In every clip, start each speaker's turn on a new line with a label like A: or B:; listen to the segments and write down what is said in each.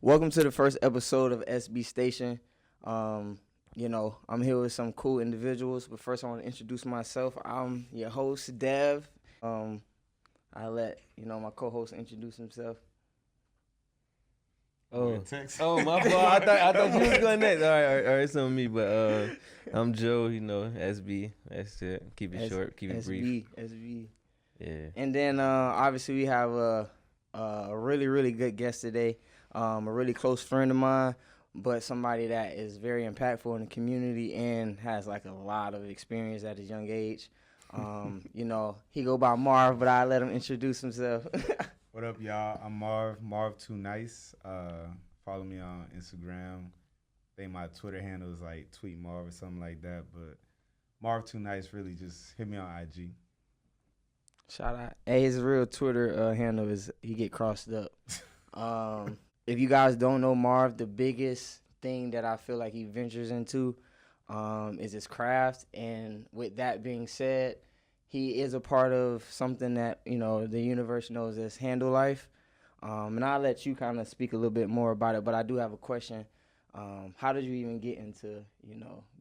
A: Welcome to the first episode of SB Station. I'm here with some cool individuals, but first I want to introduce myself. I'm your host, Dev. I let my co-host introduce himself.
B: Oh, my fault. I thought you was going next. All right, it's on me. But I'm Joe. SB. That's it. Keep it short. Keep it brief.
A: SB.
B: Yeah.
A: And then obviously we have a really, really good guest today. A really close friend of mine, but somebody that is very impactful in the community and has like a lot of experience at a young age. He go by Marv, but I let him introduce himself.
C: What up, y'all? I'm Marv Too Nice. Follow me on Instagram. I think my Twitter handle is like Tweet Marv or something like that. But Marv Too Nice, really just hit me on IG.
A: Shout out. Hey, his real Twitter handle is he get crossed up. If you guys don't know Marv, the biggest thing that I feel like he ventures into is his craft. And with that being said, he is a part of something that, the universe knows as Handle Life. And I'll let you kind of speak a little bit more about it, but I do have a question. How did you even get into,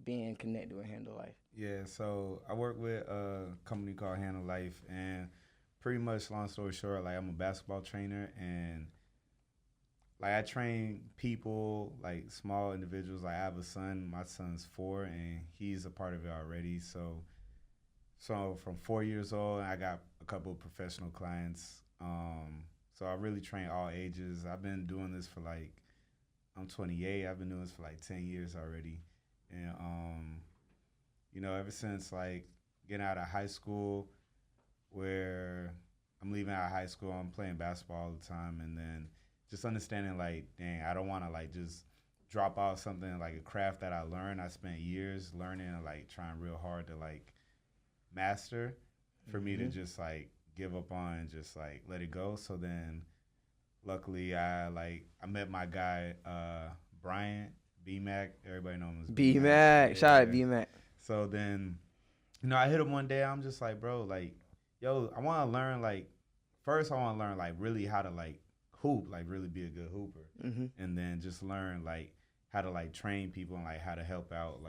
A: being connected with Handle Life?
C: Yeah, so I work with a company called Handle Life, and pretty much, long story short, like I'm a basketball trainer, and like I train people, like small individuals. Like I have a son, my son's 4, and he's a part of it already. So from 4 years old, I got a couple of professional clients. So I really train all ages. I've been doing this for I'm 28. I've been doing this for 10 years already. And, ever since getting out of high school, where I'm leaving out of high school, I'm playing basketball all the time. And then just understanding dang, I don't want to just drop out something like a craft that I learned. I spent years learning and trying real hard to master for me to just give up on and just let it go. So then luckily I met my guy Bryant B-Mac. Everybody knows him as
A: B-Mac.
C: Yeah.
A: Shout out B-Mac.
C: So then I hit him one day. I'm just bro, yo, I want to learn first I want to learn really how to hoop, really be a good hooper. And then just learn how to train people and how to help out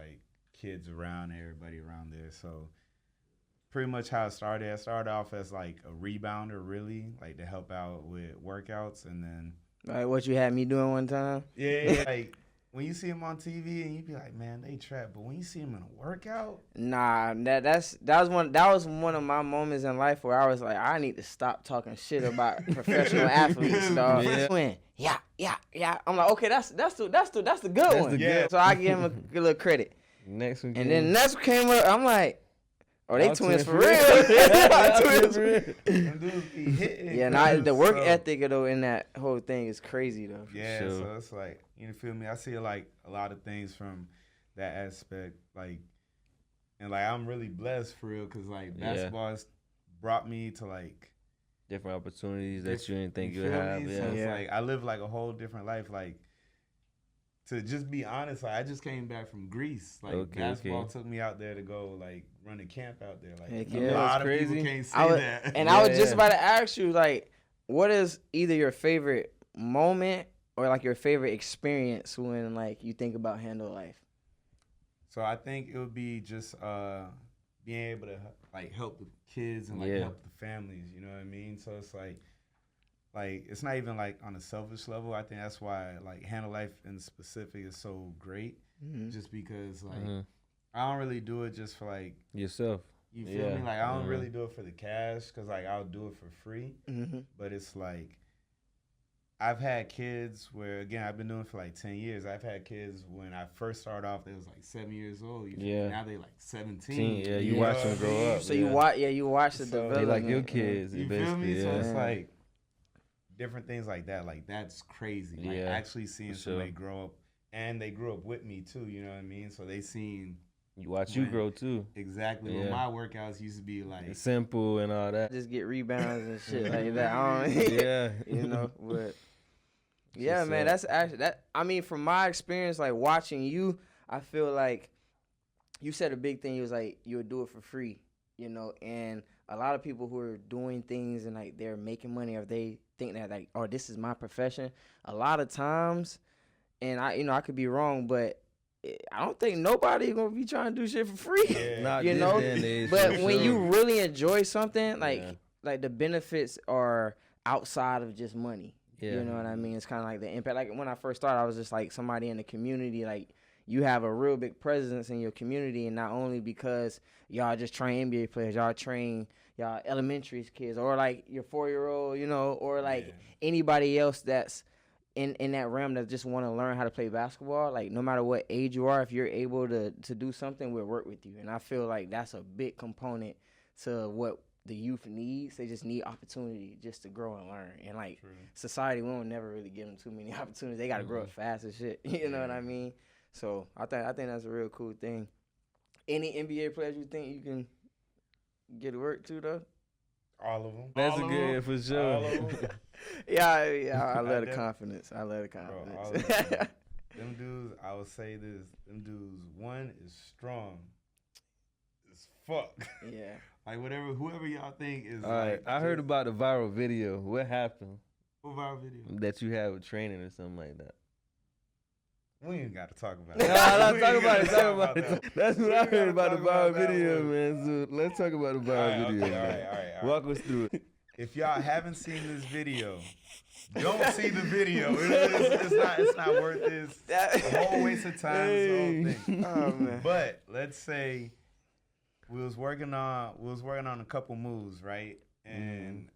C: kids around, everybody around there. So pretty much how it started. I started off as a rebounder, really, to help out with workouts, and then
A: what you had me doing one time.
C: Yeah, when you see him on TV and you be like, man, they trap, but when you see him in a workout,
A: nah, that was one of my moments in life where I was like, I need to stop talking shit about professional athletes, dog. Yeah. I'm like, okay, that's the good one.
C: Yeah.
A: So I give him a little credit.
B: Next one.
A: And then next one came up, I'm like, oh, they twins for real.
C: Them dudes be hitting.
A: Yeah, the work ethic though in that whole thing is crazy though.
C: Yeah,
B: sure.
C: So it's you feel me? I see a lot of things from that aspect, and I'm really blessed for real, because basketball has brought me to
B: different opportunities that you didn't think you'd have.
C: Me?
B: Yeah.
C: So it's I live a whole different life. To just be honest, I just came back from Greece. Basketball took me out there to go run a camp out there. A lot of people can't say that.
A: And I was just about to ask you, what is either your favorite moment or your favorite experience when you think about Handle Life?
C: So I think it would be just being able to help the kids and help the families. You know what I mean? So it's it's not even on a selfish level. I think that's why Handle Life in specific is so great. Just because I don't really do it just for
B: yourself.
C: You feel me? I don't really do it for the cash, because I'll do it for free. But it's I've had kids where, again, I've been doing it for 10 years. I've had kids when I first started off, they was 7 years old. You feel me? Now they 17.
B: Yeah, you watch them grow up.
A: So you watch the development.
B: They your kids.
C: You feel me? So it's different things like that. That's crazy. Actually seeing somebody grow up, and they grew up with me too. You know what I mean? So they seen
B: you watch you grow too.
C: Exactly. When my workouts used to be
B: simple and all that.
A: Just get rebounds and shit like that. But yeah, man, that's actually that. I mean, from my experience, watching you, I feel like you said a big thing. You was you would do it for free, and a lot of people who are doing things and they're making money, or they think that like, oh, this is my profession. A lot of times, and I could be wrong, but I don't think nobody gonna be trying to do shit for free.
C: Yeah.
B: Not
A: You
B: this
A: know?
B: day and age,
A: But
B: for
A: when
B: sure.
A: you really enjoy something,
B: Yeah.
A: like the benefits are outside of just money.
B: Yeah.
A: You know what I mean? It's kind of like the impact. Like when I first started, I was just like somebody in the community. Like you have a real big presence in your community, and not only because y'all just train NBA players, y'all train y'all elementary kids, or like your 4-year-old, you know, or like
C: Yeah.
A: anybody else that's in that realm that just want to learn how to play basketball. Like no matter what age you are, if you're able to do something, we'll work with you. And I feel like that's a big component to what the youth needs. They just need opportunity just to grow and learn. And like
C: True.
A: society, we don't never really give them too many opportunities. They got to grow up fast and shit. You know what I mean? So I think that's a real cool thing. Any NBA players you think you can get to work to though?
C: All of them.
B: That's
C: All
B: a
C: of
B: good
C: them.
B: for sure.
C: All of them.
A: Yeah, I love the
C: def-
A: confidence. I love the
C: Bro,
A: confidence.
C: all of them. Them dudes, I would say this. Them dudes, one is strong as fuck.
A: Yeah.
C: Like whoever y'all think is.
B: All right,
C: like,
B: I heard
C: just-
B: about the viral video. What happened
C: What viral video?
B: that you had with training or something like that?
C: We ain't got to talk about
B: No,
C: it.
B: let's
C: We
B: talk
C: ain't
B: about it.
C: gotta
B: Talk about
C: that.
B: it. That's what
C: We
B: I
C: ain't
B: heard
C: gotta
B: about the
C: talk about
B: viral
C: that
B: video,
C: one.
B: man. So let's talk about the viral
C: Alright,
B: video.
C: okay,
B: man.
C: all right.
B: Walk us through it.
C: If y'all haven't seen this video, don't see the video. It's not worth this. A whole waste of time. This whole thing.
A: Oh man.
C: But let's say we was working on a couple moves, right? And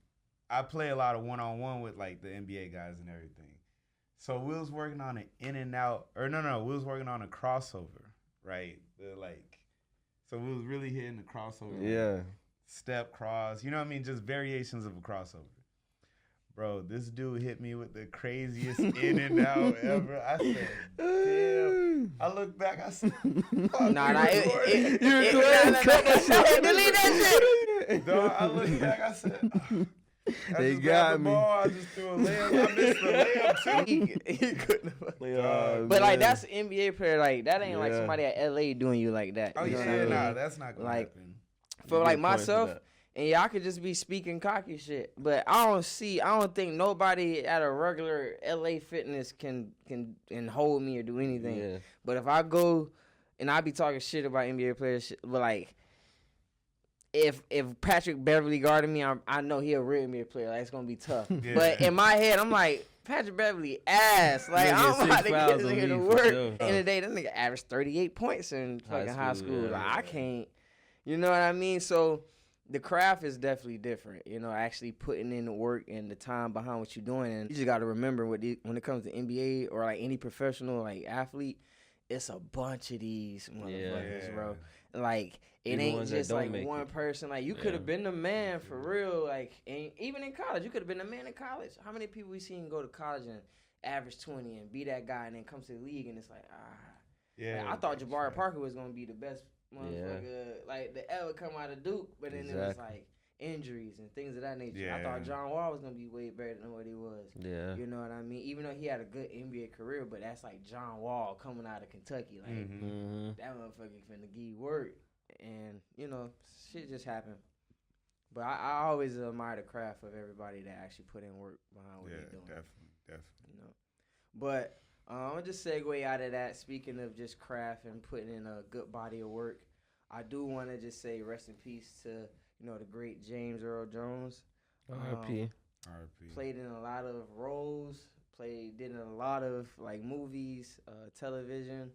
C: I play a lot of one-on-one with like the NBA guys and everything. So we was working on an in and out, or no, we was working on a crossover, right? So we was really hitting the crossover. like,
B: Yeah.
C: step cross, you know what I mean? Just variations of a crossover. Bro, this dude hit me with the craziest in and out ever. I said, damn. I looked back, I said, fuck,
A: Nah,
C: you recording?
A: delete that shit.
C: Dog, I looked back, I said,
B: They
C: just
B: got
C: grabbed the
B: me.
C: ball, I just threw a layup. I missed the layup too.
A: He couldn't have-
B: Oh,
A: But like
B: man.
A: that's an NBA player. Like that ain't like
B: Yeah.
A: somebody at LA doing you like that.
C: Oh
A: You know
C: yeah,
A: what I mean?
C: nah, that's not gonna
A: Like,
C: happen.
A: For
B: You
A: like
B: get points for
A: myself,
B: that.
A: and yeah, I could just be speaking cocky shit. But I don't think nobody at a regular LA Fitness can hold me or do anything.
B: Yeah.
A: But if I go and I be talking shit about NBA players, but like if Patrick Beverly guarded me, I know he a real NBA player. Like it's gonna be tough.
C: Yeah.
A: But in my head, I'm like Patrick Beverly ass. Like
B: Nigga,
A: I'm about
B: 6
A: to get
B: fouls
A: this
B: on
A: nigga to
B: me for
A: work.
B: sure.
A: In the day, that nigga averaged 38 points in fucking high school.
B: yeah.
A: Like I can't. You know what I mean? So the craft is definitely different. You know, actually putting in the work and the time behind what you're doing, and you just got to remember when it comes to NBA or like any professional like athlete, it's a bunch of these motherfuckers,
C: Yeah.
A: bro. Like it
B: Even
A: ain't
B: ones that
A: just
B: don't
A: like
B: make
A: one
B: it.
A: person. Like you could have been the man for real. Like and even in college, you could have been the man in college. How many people we seen go to college and average 20 and be that guy, and then come to the league and it's like
C: Yeah,
A: like, I thought Jabari Parker was gonna be the best motherfucker like that ever come out of Duke, but then it was
B: Exactly.
A: like injuries and things of that nature. I
C: Yeah.
A: thought John Wall was gonna be way better than what he was.
B: Yeah.
A: You know what I mean? Even though he had a good NBA career, but that's like John Wall coming out of Kentucky. Like
B: Mm-hmm.
A: that motherfucker finna give you work, and you know shit just happened. But I always admire the craft of everybody that actually put in work behind what
C: Yeah,
A: they're doing.
C: definitely.
A: You know, but I'm gonna just segue out of that. Speaking of just craft and putting in a good body of work, I do want to just say rest in peace to the great James Earl Jones.
B: R.I.P.
C: R.I.P.
A: Played in a lot of roles. Did in a lot of like movies, television,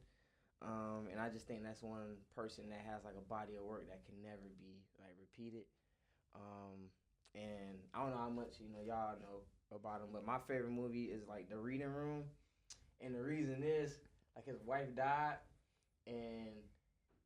A: and I just think that's one person that has like a body of work that can never be like repeated. And I don't know how much y'all know about him, but my favorite movie is like The Reading Room, and the reason is like his wife died, and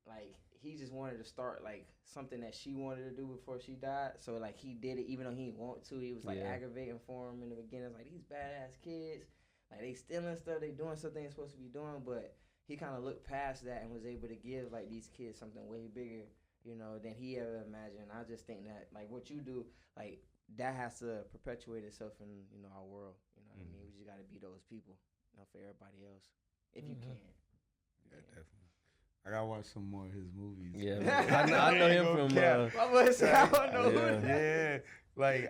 A: like he just wanted to start like something that she wanted to do before she died. So like he did it even though he didn't want to. He was like aggravating for him in the beginning. It's like these badass kids, like they stealing stuff, they doing something they're supposed to be doing, but he kind of looked past that and was able to give like these kids something way bigger, than he ever imagined. I just think that like what you do, like that has to perpetuate itself in our world. You know what I mean? We just got to be those people, for everybody else, if you can.
C: Yeah, definitely. I gotta watch some more of his movies.
B: Yeah, man. I know him from.
A: I don't know who
C: Yeah, like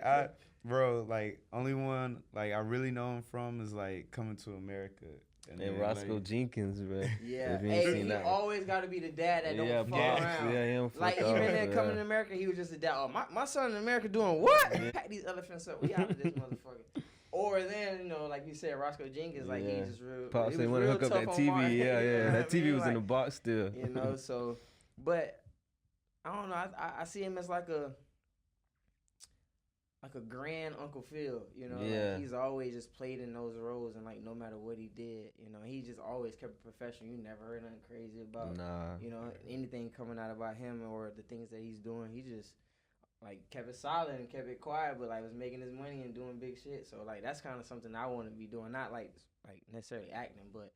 C: Bro, like only one like I really know him from is like Coming to America.
B: And
C: then,
B: Roscoe
C: like,
B: Jenkins, bro.
A: Yeah,
B: If you ain't
A: hey,
B: seen
A: he
B: that one.
A: always got to be the dad that
B: Yeah,
A: don't fuck
B: boss.
A: around.
B: Yeah, he don't
A: Like
B: fuck
A: even
B: off,
A: then coming
B: yeah.
A: to America, he was just a dad. Oh, my son in America doing what?
B: Yeah.
A: Pack these elephants up. We out of this motherfucker. Or then, you know, like you said, Roscoe Jenkins, like he
B: Yeah.
A: just real.
B: Pops
A: he
B: say
A: was
B: want to
A: real
B: hook up
A: tough
B: that
A: on
B: TV.
A: Martin,
B: Yeah,
A: you know
B: yeah.
A: what
B: That
A: I
B: TV
A: mean?
B: was in the
A: Like,
B: box still.
A: you know, so, but I don't know. I see him as like a grand Uncle Phil, you know.
B: Yeah.
A: Like he's always just played in those roles, and like no matter what he did, you know, he just always kept it professional. You never heard nothing crazy about,
B: Nah.
A: you know, anything coming out about him or the things that he's doing. He just like kept it solid and kept it quiet, but like was making his money and doing big shit. So like that's kind of something I want to be doing, not like necessarily acting, but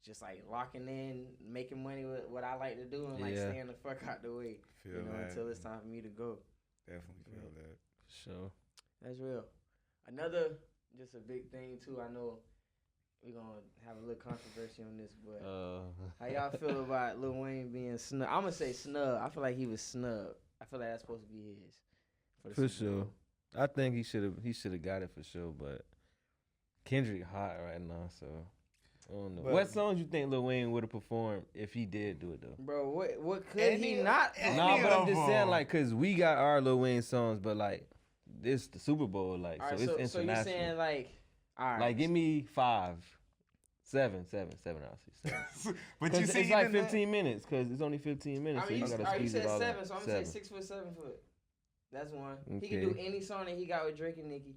A: just like locking in, making money with what I like to do, and like
B: Yeah.
A: staying the fuck out the way,
C: Feel
A: you know,
C: that.
A: until it's time for me to go.
C: Definitely feel that.
B: Sure.
A: That's real. Another, just a big thing too. I know we're gonna have a little controversy on this, but how y'all feel about Lil Wayne being snubbed? I'm gonna say snubbed. I feel like he was snubbed. I feel like that's supposed to be his. the
B: For
A: Super
B: sure.
A: Bowl.
B: I think he should have got it for sure, but Kendrick hot right now, so I don't know.
C: But-
B: What songs you think Lil Wayne would have performed if he did do it though?
A: Bro, what could he not?
B: Nah, but I'm
C: of
B: just saying,
C: them.
B: like, cause we got our Lil Wayne songs, but like, this the Super Bowl, like,
A: All right,
B: so it's
A: so you're
B: international.
A: saying like, all right,
B: Like, give me 5, 7, I'll say 7.
C: But
B: Cause
C: you see,
B: it's like 15 minutes, cause it's only 15 minutes,
A: I mean,
B: so you gotta
A: you
B: squeeze
A: said
B: it all
A: 7,
B: in.
A: so I'm gonna say 6 foot, 7 foot. That's one. He can
B: Okay.
A: do any song that he got with Drake and Nicki.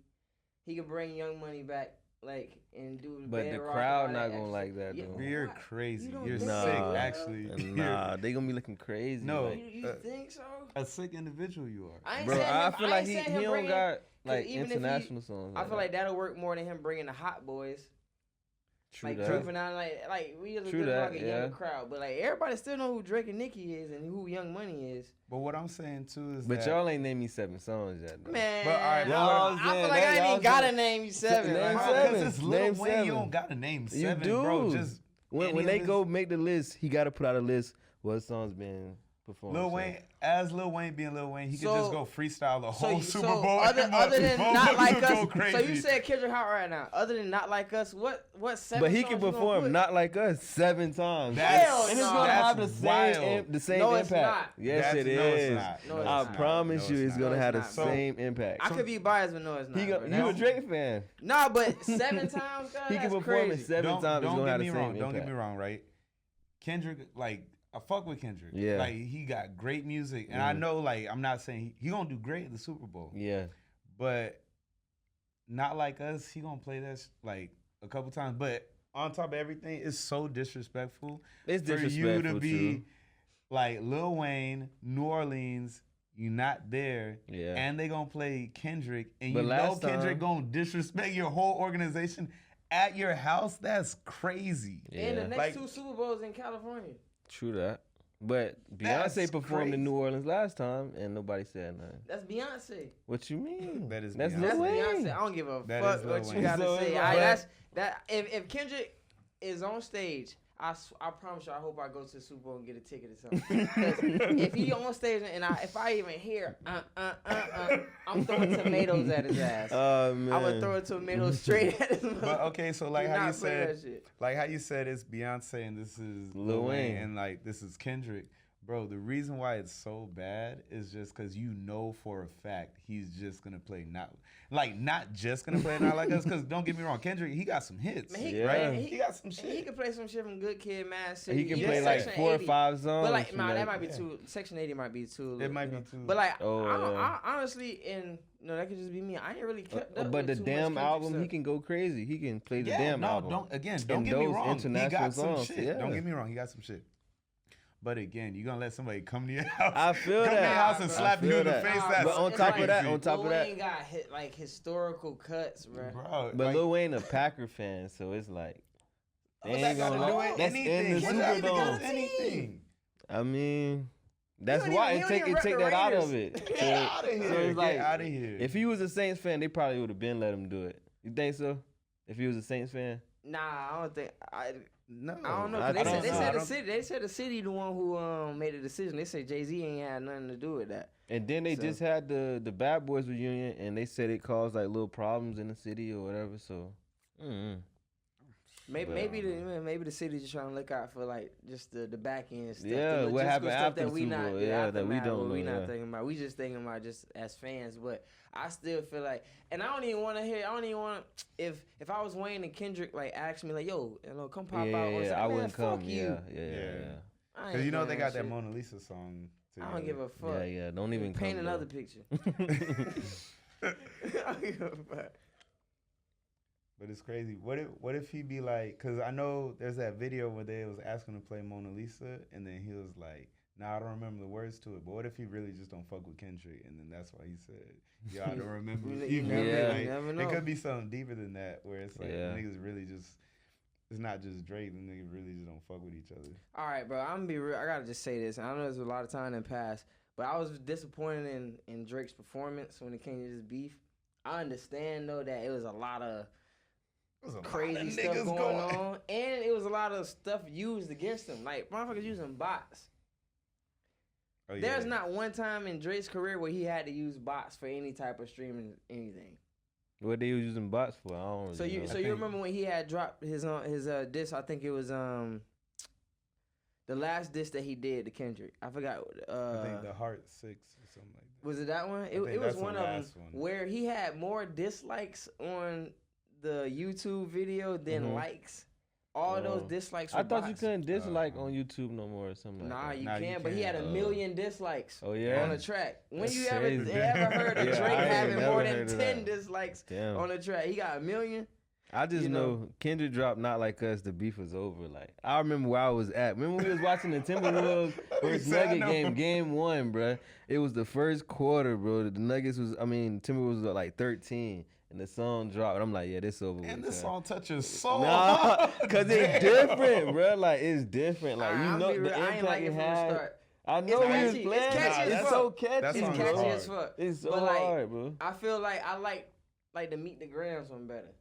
A: He can bring Young Money back, like, and do.
B: But the
A: Bedrock
B: crowd
A: and all
B: not
A: that
B: gonna
A: extra-
B: like that,
A: Yeah,
B: though.
C: You're
A: why?
C: crazy.
A: You don't
C: You're
A: think
C: sick,
B: so?
C: actually.
B: Nah, they gonna be looking crazy.
C: No.
B: like,
A: You think so?
C: A sick individual you are.
A: I ain't
B: bro,
A: saying
B: I
A: him-
B: feel
A: I
B: like
A: ain't
B: he
A: saying him
B: don't
A: bringing-
B: got like
A: even if he-
B: international songs.
A: I feel like that'll work more than him bringing the Hot Boys.
B: True
A: Like
B: that.
A: Juvenile, like we just
B: True
A: like
B: that,
A: a
B: yeah.
A: younger crowd, but like everybody still know who Drake and Nicki is and who Young Money is.
C: But what I'm saying too is
B: But
C: that
B: y'all ain't named me 7 songs yet. Though.
A: Man,
C: But, all right,
B: y'all
A: I
B: was
A: feel
B: saying
A: like
B: that,
A: I ain't
B: y'all
A: even gotta
B: was-
A: name you 7.
B: Name
A: like,
B: 7.
C: because it's Lil
B: Name
C: Wayne,
B: 7.
C: you don't gotta name
B: You
C: 7,
B: do.
C: bro. Just
B: when
C: any
B: they
C: of
B: go make the list, he got to put out a list what songs been performed.
C: Lil
B: so.
C: Wayne, as Lil Wayne being Lil Wayne, he could
A: So-
C: just go freestyle the whole Super
A: so
C: Bowl.
A: other
C: and
A: than
C: motherfuckers
A: Not Like
C: would go
A: Us,
C: crazy.
A: so you said Kendrick Hart right now. Other than Not Like Us, what 7
B: But he
A: songs
B: can
A: you gonna
B: perform
A: put?
B: Not Like Us 7 times.
A: Hell
B: and it's
A: no.
B: gonna have the
C: That's
B: same
C: wild.
B: the same
A: No, it's
B: impact.
A: not.
B: Yes,
C: That's-
B: it
C: no, it's
B: is.
C: not.
A: No, it's
B: I
A: not.
B: promise
C: No,
B: you,
C: it's
B: it's
C: not.
B: gonna
A: No,
B: have the
A: it's not,
C: bro.
B: same impact.
A: I could be biased, but no, it's not.
B: He
A: bro.
B: you a Drake fan?
A: Nah, but 7 times, God,
B: He
A: that's
B: can perform
A: crazy.
B: it 7
C: don't,
B: times. It's
C: don't
B: gonna
C: get
B: have
C: me
B: the same
C: wrong. Don't
B: impact.
C: get me wrong, right? Kendrick, like, I fuck with Kendrick.
B: Yeah.
C: Like, he got great music. And I know, like, I'm not saying he gonna do great at the Super Bowl.
B: Yeah.
C: But Not Like Us, he gonna play that, like, a couple times. But on top of everything, it's so disrespectful.
B: It's
C: For
B: disrespectful.
C: you to be,
B: true.
C: like, Lil Wayne, New Orleans, you not there.
B: Yeah.
C: And they gonna play Kendrick. And
B: But
C: you know
B: last
C: Kendrick
B: time-
C: gonna disrespect your whole organization at your house? That's crazy.
A: And the
B: Yeah.
A: next
C: Like-
A: 2 Super Bowls in California.
B: True that. But
C: That's
B: Beyonce performed in
C: crazy.
B: New Orleans last time, and nobody said nothing.
A: That's Beyonce.
B: What you mean?
C: That is
B: That's
C: Beyonce.
A: That's
B: Lil Wayne.
A: Beyonce. I don't give a
C: That
A: fuck
C: is Lil
A: what you
C: Wayne.
A: gotta
B: So
A: say.
B: it's
A: I,
B: like-
A: that's that. If Kendrick is on stage, I promise you, I hope I go to the Super Bowl and get a ticket or something. 'Cause if he on stage and if I even hear I'm throwing tomatoes at his ass.
B: Oh man.
A: I would throw tomatoes straight at his mouth.
C: But okay, so like
A: Do
C: how you
A: not play
C: said,
A: that shit.
C: like how you said it's Beyonce and this is
B: Lil
C: Lil Wayne
B: Wayne.
C: and like this is Kendrick. Bro, the reason why it's so bad is just because you know for a fact he's just gonna play not just gonna play Not Like Us. Because don't get me wrong, Kendrick he got some hits,
A: Man, he,
B: Yeah.
A: man,
C: he got some shit.
A: He can play some shit from Good Kid, Mad City.
B: He can
A: Yeah,
B: play like
A: Section
B: 4 or
A: 80.
B: 5 songs.
A: But like,
B: from
A: man, that
B: that-
A: might be
C: yeah.
A: too. Section 80 might be too.
C: It might
A: you
C: be
A: know.
C: too-
A: But like,
B: Oh,
A: I honestly, and no, that could just be me. I ain't really kept up.
B: But the
A: with too much
B: damn
A: Kendrick
B: album,
A: stuff.
B: he can go crazy. He can play the
C: Yeah,
B: damn
C: no,
B: album.
C: don't
B: And
C: get me
B: those
C: wrong. He
B: international
C: got some
B: songs,
C: shit.
B: yeah.
C: Don't get me wrong, he got some shit. But again, you gonna let somebody come to your house?
B: I feel
C: come to your
B: that.
C: house and
A: I
C: slap you
B: feel
C: in the
B: that.
C: face?
A: Nah,
C: That's
B: But on
A: it's
B: top of that,
C: crazy.
B: on top
A: Lil
B: of that,
A: Wayne got hit like historical cuts, bro.
C: bro.
B: but
C: like,
B: Lil Wayne a Packer fan, so it's like they
C: what
B: ain't
C: that
B: gonna
C: gotta do
B: like,
C: with
B: that's in the
C: anything? What that even got
B: Superdome.
C: to anything?
B: I mean, that's
A: don't
B: why
A: even-
B: it
A: he
B: take
A: don't even
B: take
A: rep
B: that
A: the
B: out of
A: Raiders.
B: it.
C: Get
B: So-
C: out of
B: so
C: here!
B: it's like,
C: Get out of here!
B: if he was a Saints fan, they probably would have been let him do it. You think so? If he was a Saints fan,
A: Nah, I don't think.
C: No,
A: I don't know. 'Cause They said the city the one who made the decision. They said Jay-Z ain't had nothing to do with that.
B: And then they just had the Bad Boys reunion, and they said it caused like little problems in the city or whatever. So,
A: maybe the city just trying to look out for like just the back end stuff.
B: Yeah,
A: the
B: what happened
A: stuff
B: after
A: that we
B: Super
A: not
B: Bowl,
A: the
B: that we
A: aftermath,
B: don't know.
A: we not
B: Yeah.
A: thinking about. We just thinking about just as fans. But I still feel like, and I don't even want to hear. I don't even want if I was Wayne and Kendrick like ask me like, yo, come pop out. On
B: I
A: man,
B: wouldn't
A: fuck
B: come.
A: You.
B: Yeah.
C: Because you know they got that
A: shit.
C: Mona Lisa song.
A: I don't give a fuck.
B: Yeah. Don't even
A: paint
B: come,
A: another
B: though.
A: picture. I don't give a fuck.
C: But it's crazy. What if he be like? Because I know there's that video where they was asking to play Mona Lisa, and then he was like, "Nah, I don't remember the words to it." But what if he really just don't fuck with Kendrick, and then that's why he said, "Yo, I don't remember."
A: You never know.
C: It could be something deeper than that, where it's like
B: Yeah.
C: niggas really just. It's not just Drake. The niggas really just don't fuck with each other.
A: All right, bro. I'm gonna be real. I gotta just say this. I know there's a lot of time in the past, but I was disappointed in Drake's performance when it came to this beef. I understand though that it was a lot of crazy stuff going on, and it was a lot of stuff used against him. Like motherfuckers using bots.
C: Oh, yeah.
A: There's not one time in Drake's career where he had to use bots for any type of streaming anything.
B: What they was using bots for? I don't.
A: So
B: really know.
A: you remember when he had dropped his diss? I think it was the last diss that he did to Kendrick. I forgot.
C: I think the Heart 6 or something like that.
A: Was it that one? It was one of them where he had more dislikes on the YouTube video than likes. All those dislikes were
B: I thought you
A: bots.
B: couldn't dislike on YouTube no more or something like that.
A: You can, but he had 1 million dislikes
B: Oh, yeah?
A: on the track. When
B: That's
A: you
B: crazy.
A: ever heard of
B: Yeah,
A: Drake
B: I ain't
A: having
B: never
A: more than
B: heard of
A: 10
B: that.
A: dislikes
B: Damn.
A: on the track? He got 1 million.
B: I just
A: You
B: know Kendrick dropped Not Like Us, the beef was over. Like, I remember where I was at. Remember when we was watching the Timberwolves versus Nugget game 1, bruh. It was the first quarter, bro. The Nuggets Timberwolves was like 13. And the song dropped, and I'm like, yeah, this over with.
C: And this song touches so
B: Nah,
C: hard.
B: cause it's different, bro. Like it's different. Like
A: I'll
B: you know
A: be
B: the
A: real, I ain't
B: impact
A: like
B: it
A: it from the
B: had.
A: start.
B: I know
A: It's
B: we was
A: catchy.
B: playing.
A: It's catchy as
B: It's
A: fuck.
B: so catchy.
C: That
A: It's
C: song is
A: catchy
C: hard.
A: as fuck.
B: It's so
A: But, like,
B: hard, bro.
A: I feel like I like the Meet the Grams one better.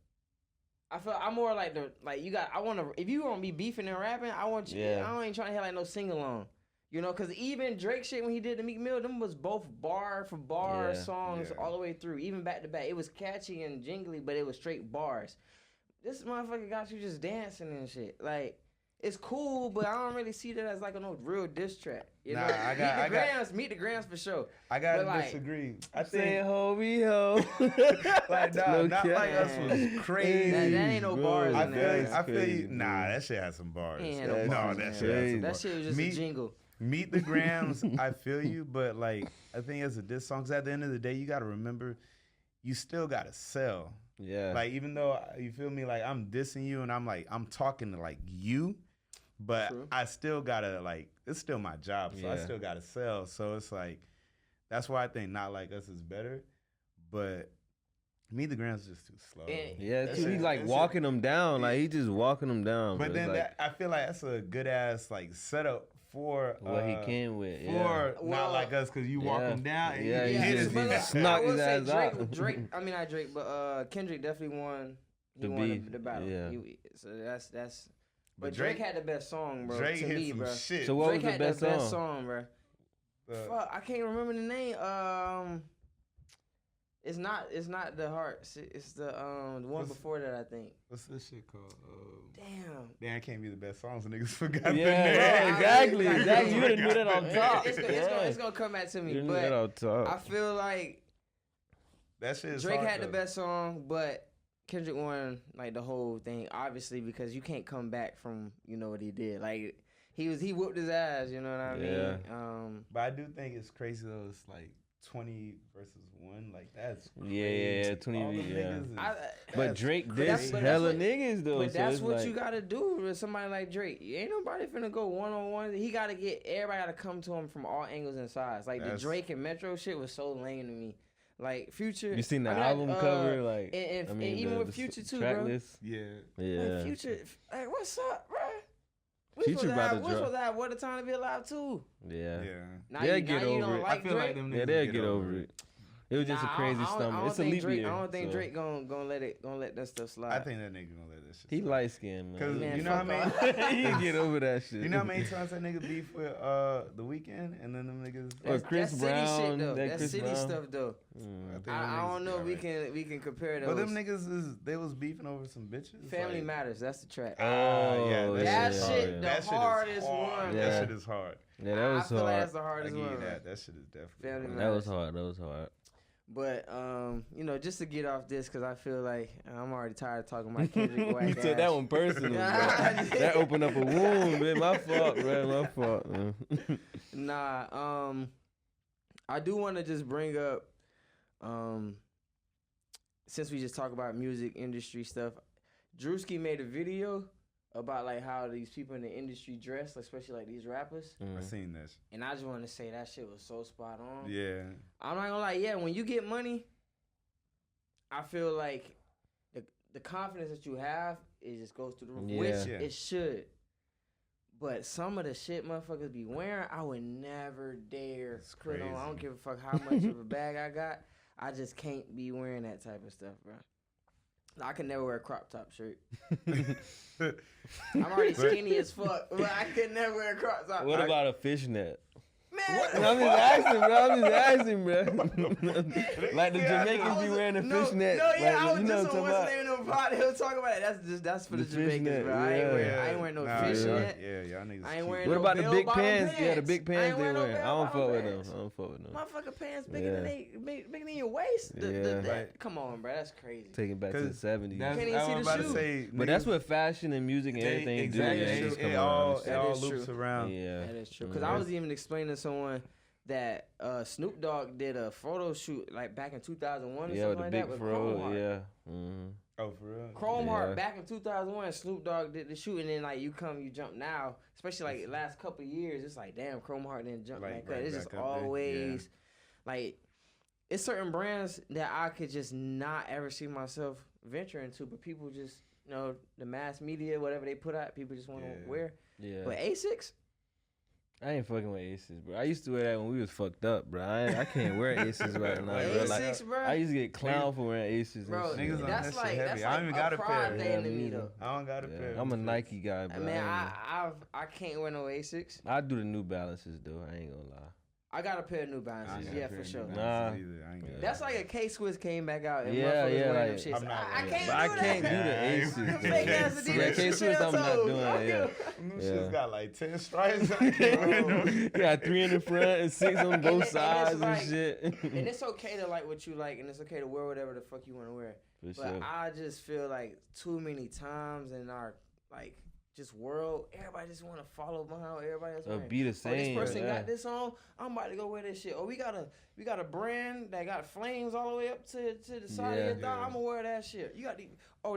A: I feel I'm more like if you gonna be beefing and rapping, I want you.
B: Yeah.
A: I ain't trying to hear like no sing along. You know, cause even Drake shit when he did the Meek Mill, them was both bar for bar
B: Yeah.
A: songs
C: Yeah.
A: all the way through, even back to back. It was catchy and jingly, but it was straight bars. This motherfucker got you just dancing and shit. Like, it's cool, but I don't really see that as like a no real diss track. You know, Meet the Grams for sure.
C: I gotta
A: But, like,
C: disagree. I
B: Saying
C: think
B: ho we ho.
C: like
B: No
C: Not
B: cap.
C: Like Us was crazy.
A: That ain't no
B: Bro,
A: bars
C: I
A: in
C: feel,
A: there.
B: That's
C: I feel
B: crazy,
C: you. Nah,
B: bro.
C: that shit has some bars.
A: Ain't no
B: That's
A: bars
C: No,
A: in
C: that
A: there.
C: shit has some
B: crazy.
A: That
C: bars.
A: shit was just a jingle.
C: Meet the Grams, I feel you, but like I think as a diss song, 'cause at the end of the day, you gotta remember, you still gotta sell.
B: Yeah.
C: Like even though you feel me, like I'm dissing you and I'm talking to like you, but
A: True.
C: I still gotta like it's still my job, so I
B: Yeah.
C: still gotta sell. So it's like that's why I think Not Like Us is better, but Meet the Grams is just too slow.
A: And-
B: Yeah,
C: That
B: too.
C: shit-
B: He's like
C: that
B: walking them down. Like he just walking them down.
C: But
B: bro.
C: then
B: It's like
C: I feel like that's a good ass like setup for
B: what he came with. Yeah.
C: for
A: Well,
C: Not Like Us because you walk
B: yeah.
C: him down and
B: Yeah,
C: you
B: he
C: hit
B: just-
C: his
B: he
A: but
B: just
A: look,
B: snuck
A: I will
B: his
A: say
B: ass out.
A: Drake. I mean not Drake, but Kendrick definitely won. He
B: The
A: won
B: beef,
A: the battle.
B: yeah.
A: So that's. But
C: But
A: Drake
C: Drake-
A: had the best song, bro.
C: Drake
A: to
C: hit
A: me,
C: some
A: bro.
C: shit.
B: So what
A: Drake
B: was the
A: had
B: best
A: the best
B: song?
A: song, bro.
C: Uh,
A: Fuck, I can't remember the name. It's not the Heart. It's the one
C: What's-
A: before that, I think.
C: What's this shit called?
A: Damn.
C: Damn, it can't be the best songs. Niggas forgot the
B: Yeah,
C: name.
B: yeah, exactly.
A: I-
B: Exactly. You didn't do that on top.
A: It's gonna come back to
B: You
A: me,
B: didn't do that
A: but
B: on top.
A: I feel like
C: That shit is
A: Drake
C: hard,
A: had the
C: though.
A: best song, but Kendrick won like the whole thing, obviously, because you can't come back from what he did. Like he whooped his ass, you know what I
B: Yeah.
A: mean?
C: But I do think it's crazy though. It's like 20 versus 1. Like that's crazy.
B: Yeah, 20
C: All them
B: yeah.
C: niggas is-
B: But
C: that's
B: Drake
C: crazy.
B: this
A: but
B: hella
A: that's what-
B: niggas though.
A: But
B: so
A: that's
B: it's
A: what
B: like,
A: you gotta do with somebody like Drake. Ain't nobody finna go 1-on-1. He gotta get everybody gotta come to him from all angles and sides. Like the
C: That's-
A: Drake and Metro shit was so lame to me. Like Future.
B: You seen the
A: I mean,
B: album
A: like,
B: cover, like
A: and even with Future too,
B: track
A: bro.
B: list.
C: Yeah.
B: Yeah.
A: Like Future, like what's up, bro?
B: Future about to
A: We're supposed to have What a Time to Be Alive too.
B: Yeah.
C: Yeah.
A: Now
B: They'll
A: you,
B: get
A: now you
B: over
A: don't
B: it.
A: like
C: I feel
A: Drake?
C: like them niggas
B: Yeah, they'll get over it. It was just a crazy
A: I
B: stumble.
A: don't
B: It's a
A: think
B: leap
A: Drake,
B: year.
A: I don't think
B: so.
A: Drake gonna let that stuff slide.
C: I think that nigga gonna let that shit.
B: He
C: slide.
B: light skinned, man.
C: 'Cause
A: Man,
C: you know how
A: fuck
C: many
B: he can get over that shit.
C: you know how many times that nigga beef with The Weeknd and then them niggas.
B: Or Chris
A: that's city
B: Brown,
A: shit though.
B: that
A: That's
B: Chris
A: city
B: Brown.
A: stuff though.
B: Mm.
C: think them
A: I
C: niggas
A: don't know if
C: alright.
A: we can compare those.
C: But them niggas they was beefing over some bitches.
A: Family
C: like,
A: Matters. That's the track.
C: yeah,
A: that
C: shit is
A: shit,
C: hard.
A: the
C: That shit is
A: hardest
C: hard.
A: one.
C: That
B: Yeah.
C: shit is hard.
B: Yeah, that was
A: I feel like
B: hard.
A: that's the
C: I
A: hardest
C: give you
A: one.
C: that. That shit is definitely
A: Family
C: hard.
B: That was hard. That was hard.
A: But you know, just to get off this, because I feel like I'm already tired of talking about Kendrick Whack
B: You took that
A: ass.
B: one personal, bro.
A: Yeah.
B: That opened up a wound, man. My fault, bro. My fault, man.
A: Nah, I do want to just bring up, since we just talk about music industry stuff, Drewski made a video about like how these people in the industry dress, especially like these rappers.
C: I seen this.
A: And I just want to say that shit was so spot on.
C: Yeah.
A: I'm not gonna lie, yeah, when you get money, I feel like the confidence that you have, it just goes through the roof,
B: Yeah.
A: which
C: Yeah.
A: it should. But some of the shit motherfuckers be wearing, I would never dare
C: It's
A: put on. I don't
C: crazy.
A: give a fuck how much of a bag I got. I just can't be wearing that type of stuff, bro. I can never wear a crop top shirt. I'm already skinny as fuck, but I could never wear a crop top.
B: What about a fishnet?
A: Man,
B: I'm just asking, bro. I'm just asking, bro. Like the Jamaicans be wearing a fishnet.
A: No, yeah,
B: like,
A: I was
B: you know
A: just
B: what
A: on
B: I'm
A: what's
B: talking
A: the name of the pod. He'll talk about it. That's for the
B: The
A: Jamaicans,
B: fishnet,
A: bro.
B: yeah.
A: I ain't wearing no
C: Nah,
A: fishnet.
C: Yeah, y'all niggas.
A: I ain't
C: cute.
A: wearing
B: What
A: no
B: about the big
A: bell-bottom
B: pants? Yeah, the
A: pants.
B: big
A: I
B: pants
A: ain't
B: they
A: wearing no
B: wear. I don't
A: bell-bottom
B: fuck with them.
A: pants.
B: I don't fuck with them.
A: Motherfucker pants bigger
B: Yeah.
A: bigger than your waist.
B: Yeah.
C: Right.
A: Come on, bro. That's crazy.
B: Taking back to the 70s.
C: That's,
A: Can't even
C: I
A: see
C: was
A: the
C: about
A: shoe.
C: to say,
B: But that's what fashion and music and everything
C: exactly.
B: do. Yeah, just come
C: It
B: around.
C: all,
B: and
C: it
B: shit.
C: all
A: is
C: loops
A: true.
C: around.
B: Yeah.
A: That is true. Because I was even explaining to someone that Snoop Dogg did a photo shoot like back in 2001 or
B: Yeah,
A: something
B: with the
A: like
B: big
A: that with
B: fro.
A: Chrome Heart.
B: Yeah. Mm-hmm.
C: Oh, for real?
A: Chrome
B: Yeah.
A: Heart back in 2001, Snoop Dogg did the shoot, and then like you jump now, especially like last couple of years, it's like damn, Chrome Heart didn't jump
C: Like,
A: back up.
C: right
A: It's just
C: back up there,
A: always like it's certain brands that I could just not ever see myself venture into, but people just the mass media, whatever they put out, people just want to
C: Yeah.
A: wear.
B: Yeah.
A: But Asics,
B: I ain't fucking with Aces, bro. I used to wear that when we was fucked up, bro. I can't wear Aces right now, bro. Like,
A: Asics, bro.
B: I used to get clowned for wearing Aces.
A: Bro,
B: and shit.
C: Niggas on
A: that's
C: that
A: like
C: shit
A: that's
C: heavy.
A: like
C: I don't even got
A: a
C: a
A: pride
C: pair.
A: thing
B: Yeah,
A: to
B: me
A: me
B: neither.
A: though.
C: I don't got a pair.
B: I'm a Nike guy, bro.
A: Man,
B: I
A: I can't wear no Asics.
B: do the New Balances though. I ain't gonna lie.
A: I got a pair of New
C: I
A: Balances,
C: ain't got
A: yeah,
C: a pair
A: for
C: of
A: sure.
C: New
B: Nah.
C: Balances either. I ain't got
A: That's
C: it.
A: like a K-Swiss came back out and
B: Yeah,
A: motherfuckers
B: yeah,
A: wearing
B: like-
A: them shits.
C: I'm not
A: I
C: wearing
A: can't
C: that.
B: But I
A: do
B: can't
A: that.
B: do the
C: Yeah,
B: Aces.
C: yeah.
B: though.
A: Fake ass
C: Yeah,
A: Adidas
B: K-Swiss, I'm not
A: shell
B: doing
A: toes.
B: it. Yeah.
C: Them
B: Yeah.
C: shits got like 10 stripes. I can't wear them.
B: You got 3 in the front and 6 on
A: And
B: both
A: it's
B: sides and
A: like-
B: shit.
A: And it's okay to like what you like, and it's okay to wear whatever the fuck you want to wear.
B: For
A: But
B: sure.
A: I just feel like too many times in our like just world, everybody just want to follow behind what everybody else
B: Or
A: wearing.
B: be the
A: Oh, this
B: same.
A: person
B: yeah.
A: got this on. I'm about to go wear this shit. Oh, we got a brand that got flames all the way up to the side of
B: Yeah.
A: your thigh.
C: Yeah.
A: I'm gonna wear that shit. You got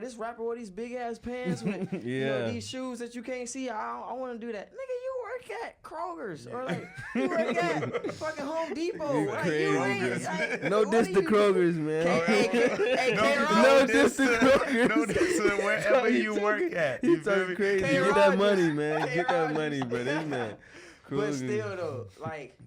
A: this rapper with these big ass pants with
B: Yeah.
A: these shoes that you can't see. I want to do that. Nigga, you work at Kroger's or like you work at fucking Home Depot.
B: You
A: Like,
B: crazy.
A: you ain't, like,
B: No
A: what
B: diss
A: do
B: to
A: you-
B: Kroger's, man.
A: Hey, hey,
B: No diss to Kroger's.
C: No diss to wherever you work at.
B: You
C: You feel
B: talking
C: me?
B: crazy.
A: K.
B: Get that
A: Rogers.
B: money, man.
A: K.
B: Get that
A: Rogers.
B: money, bro. This man.
A: But
B: Kroger's.
A: still though, like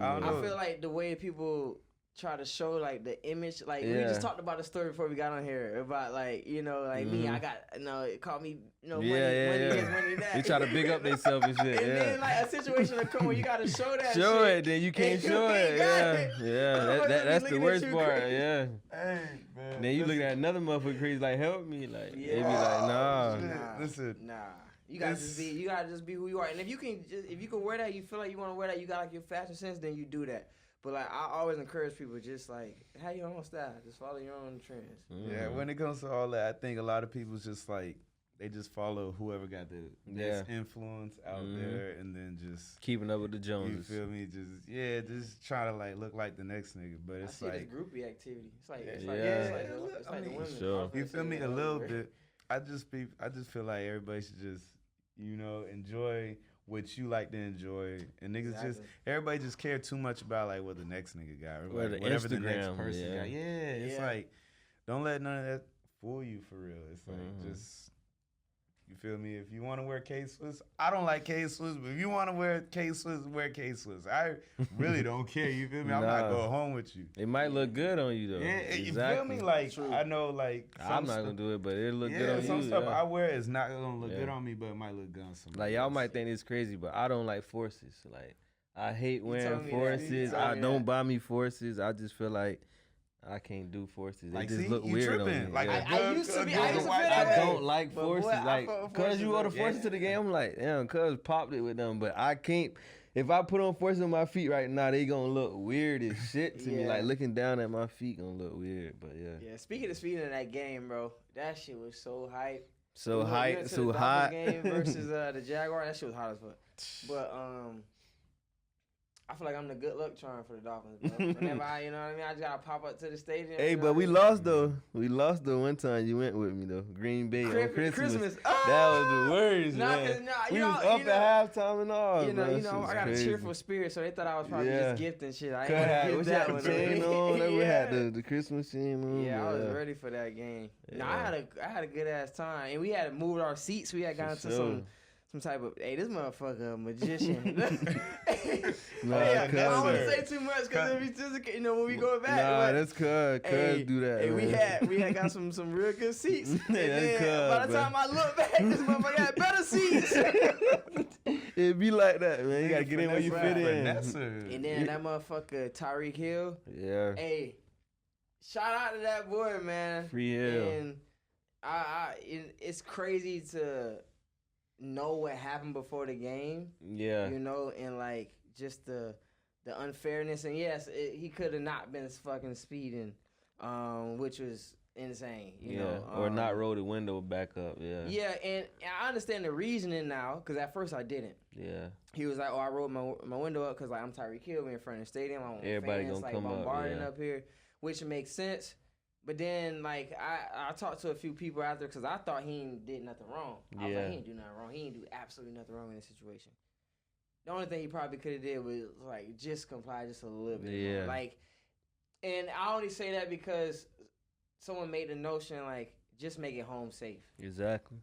C: I don't
A: I
C: know.
A: feel like the way people try to show like the image, like we
B: Yeah.
A: just talked about the story before we got on here about like like me, I got it called me money,
B: Yeah,
A: money
B: yeah.
A: this, money that.
B: They try to big up themselves and shit.
A: and
B: Yeah.
A: then like a situation will come where you gotta show that
B: Show
A: shit.
B: it, then you can't
A: And you
B: show
A: ain't
B: it.
A: got
B: Yeah,
A: it.
B: yeah.
A: Motherfuckers
B: That's
A: be
B: the
A: looking at
B: worst
A: you
B: part.
A: crazy.
B: Yeah.
C: Hey, man.
B: Then you look at another motherfucker crazy, like help me, like they be like, nah.
C: Listen.
A: Nah. You gotta
C: This-
A: you gotta just be who you are. And if you can wear that, you feel like you wanna wear that, you got like your fashion sense, then you do that. But like I always encourage people just like have your own style. Just follow your own trends.
C: Yeah, when it comes to all that, I think a lot of people just like they just follow whoever got the best influence out there, and then just
B: Keeping up with the
C: you
B: Joneses.
C: feel me, just try to like look like the next nigga. But
A: I
C: it's
A: see
C: like
A: this groupie activity. It's like
C: Yeah.
A: it's
B: Yeah.
A: like it's
C: I
A: like the
C: mean,
A: women.
B: sure.
A: I was
C: you
A: gonna
C: feel
A: say
C: me
A: that
C: a little
A: earlier.
C: bit. I just feel like everybody should just enjoy what you like to enjoy, and niggas just
A: Exactly.
C: everybody just care too much about like what the next nigga got, or
B: Or
C: like,
B: the
C: whatever the next
B: Instagram,
C: person
B: yeah.
C: got. Yeah, it's
A: Yeah.
C: like don't let none of that fool you for real. It's like
B: Mhm.
C: just you feel me? If you want to wear K-Swiss, I don't like K-Swiss, but if you want to wear K-Swiss, wear K-Swiss. I really don't care. You feel me? I'm not
B: Nah.
C: going home with you.
B: It might look good on you though.
C: Yeah,
B: exactly.
C: you feel me? Like
A: True.
C: I know, like
B: I'm not gonna do it, but it'll look good on
C: some
B: you.
C: stuff
B: yeah.
C: I wear is not gonna look
B: Yeah.
C: good on me, but it might look good on somebody.
B: Like y'all
C: else.
B: might think it's crazy, but I don't like forces. Like I hate
A: told
B: wearing
A: me that. You
B: forces.
A: told
B: I
A: me
B: don't
A: that.
B: buy me forces. I just feel like I can't do forces. They
C: Like,
B: just
C: see,
B: look
C: you
B: weird on
C: tripping.
B: me.
C: Like,
B: yeah.
A: I used to be- I used to
C: white
A: feel that
B: I
A: way.
B: don't like
A: But
B: forces.
A: boy, I
B: like,
A: fuck with
B: cause you wore the
A: forces,
B: forces to the game. I'm like, damn, cuz popped it with them. But I can't. If I put on forces on my feet right now, they gonna look weird as shit to me.
A: Yeah.
B: Like looking down at my feet gonna look weird. But yeah,
A: Yeah, speaking of speed in that game, bro, that shit was so hype.
B: so
A: We went
B: hype,
A: to
B: so
A: the Dolphins
B: hot.
A: game versus the Jaguar. That shit was hot as fuck. But I feel like I'm the good luck charm for the Dolphins, bro. Whenever you know what I mean, I just gotta pop up to the stadium.
B: Hey,
A: you know
B: but
A: what
B: we
A: I mean?
B: lost though. We lost though one time. You went with me though. Green Bay on Christmas.
A: Christmas.
B: That was the worst,
A: Nah,
B: man.
A: 'cause, nah,
B: We
A: you
B: was
A: know-
B: up
A: you know-
B: at halftime and all.
A: You know,
B: bro.
A: you
B: That
A: know,
B: shit
A: I got
B: was
A: a cheerful
B: crazy.
A: spirit, so they thought I was probably
B: Yeah.
A: just gifting shit. I
B: Cut
A: ain't
B: hat,
A: gonna
B: what
A: give
B: you
A: that
B: had
A: one.
B: the chain on? That we had the Christmas chain on.
A: Yeah, I was
B: but,
A: ready for that game. Nah,
B: Yeah.
A: I had a good ass time, and we had moved our seats. We had
B: For
A: gotten to
B: sure.
A: some type of. Hey, this motherfucker a magician.
B: Nah,
A: I
B: cuz-
A: don't want to say too much because if he's just, you know, when we go back.
B: Nah,
A: but,
B: that's cuz. Cuz do that.
A: Hey,
B: man.
A: we had got some real good seats. And
B: that's
A: then,
B: cuz,
A: by the
B: bro.
A: time I look back, this motherfucker had better seats.
B: It be like that, man. You gotta get in where you fit in.
A: And then that motherfucker Tyreek Hill.
B: Yeah.
A: Hey, shout out to that boy, man.
B: Free Hill.
A: And it's crazy to know what happened before the game,
B: Yeah.
A: you know, and like just the unfairness. And yes, he could have not been fucking speeding, which was insane, you know.
B: Or not roll the window back up. Yeah.
A: Yeah, and I understand the reasoning now, because at first I didn't.
B: Yeah.
A: He was like, "Oh, I rolled my window up because like I'm Tyreek Hill, we in front of the stadium. I want
B: Everybody
A: fans
B: gonna
A: like
B: come up,
A: bombarding
B: yeah.
A: up here," which makes sense. But then like I talked to a few people after because I thought he ain't did nothing wrong. I was
B: Yeah.
A: like, he ain't do nothing wrong. He ain't do absolutely nothing wrong in this situation. The only thing he probably could have did was like just comply just a little bit.
B: Yeah.
A: More. Like, and I only say that because someone made the notion like just make it home safe.
B: Exactly.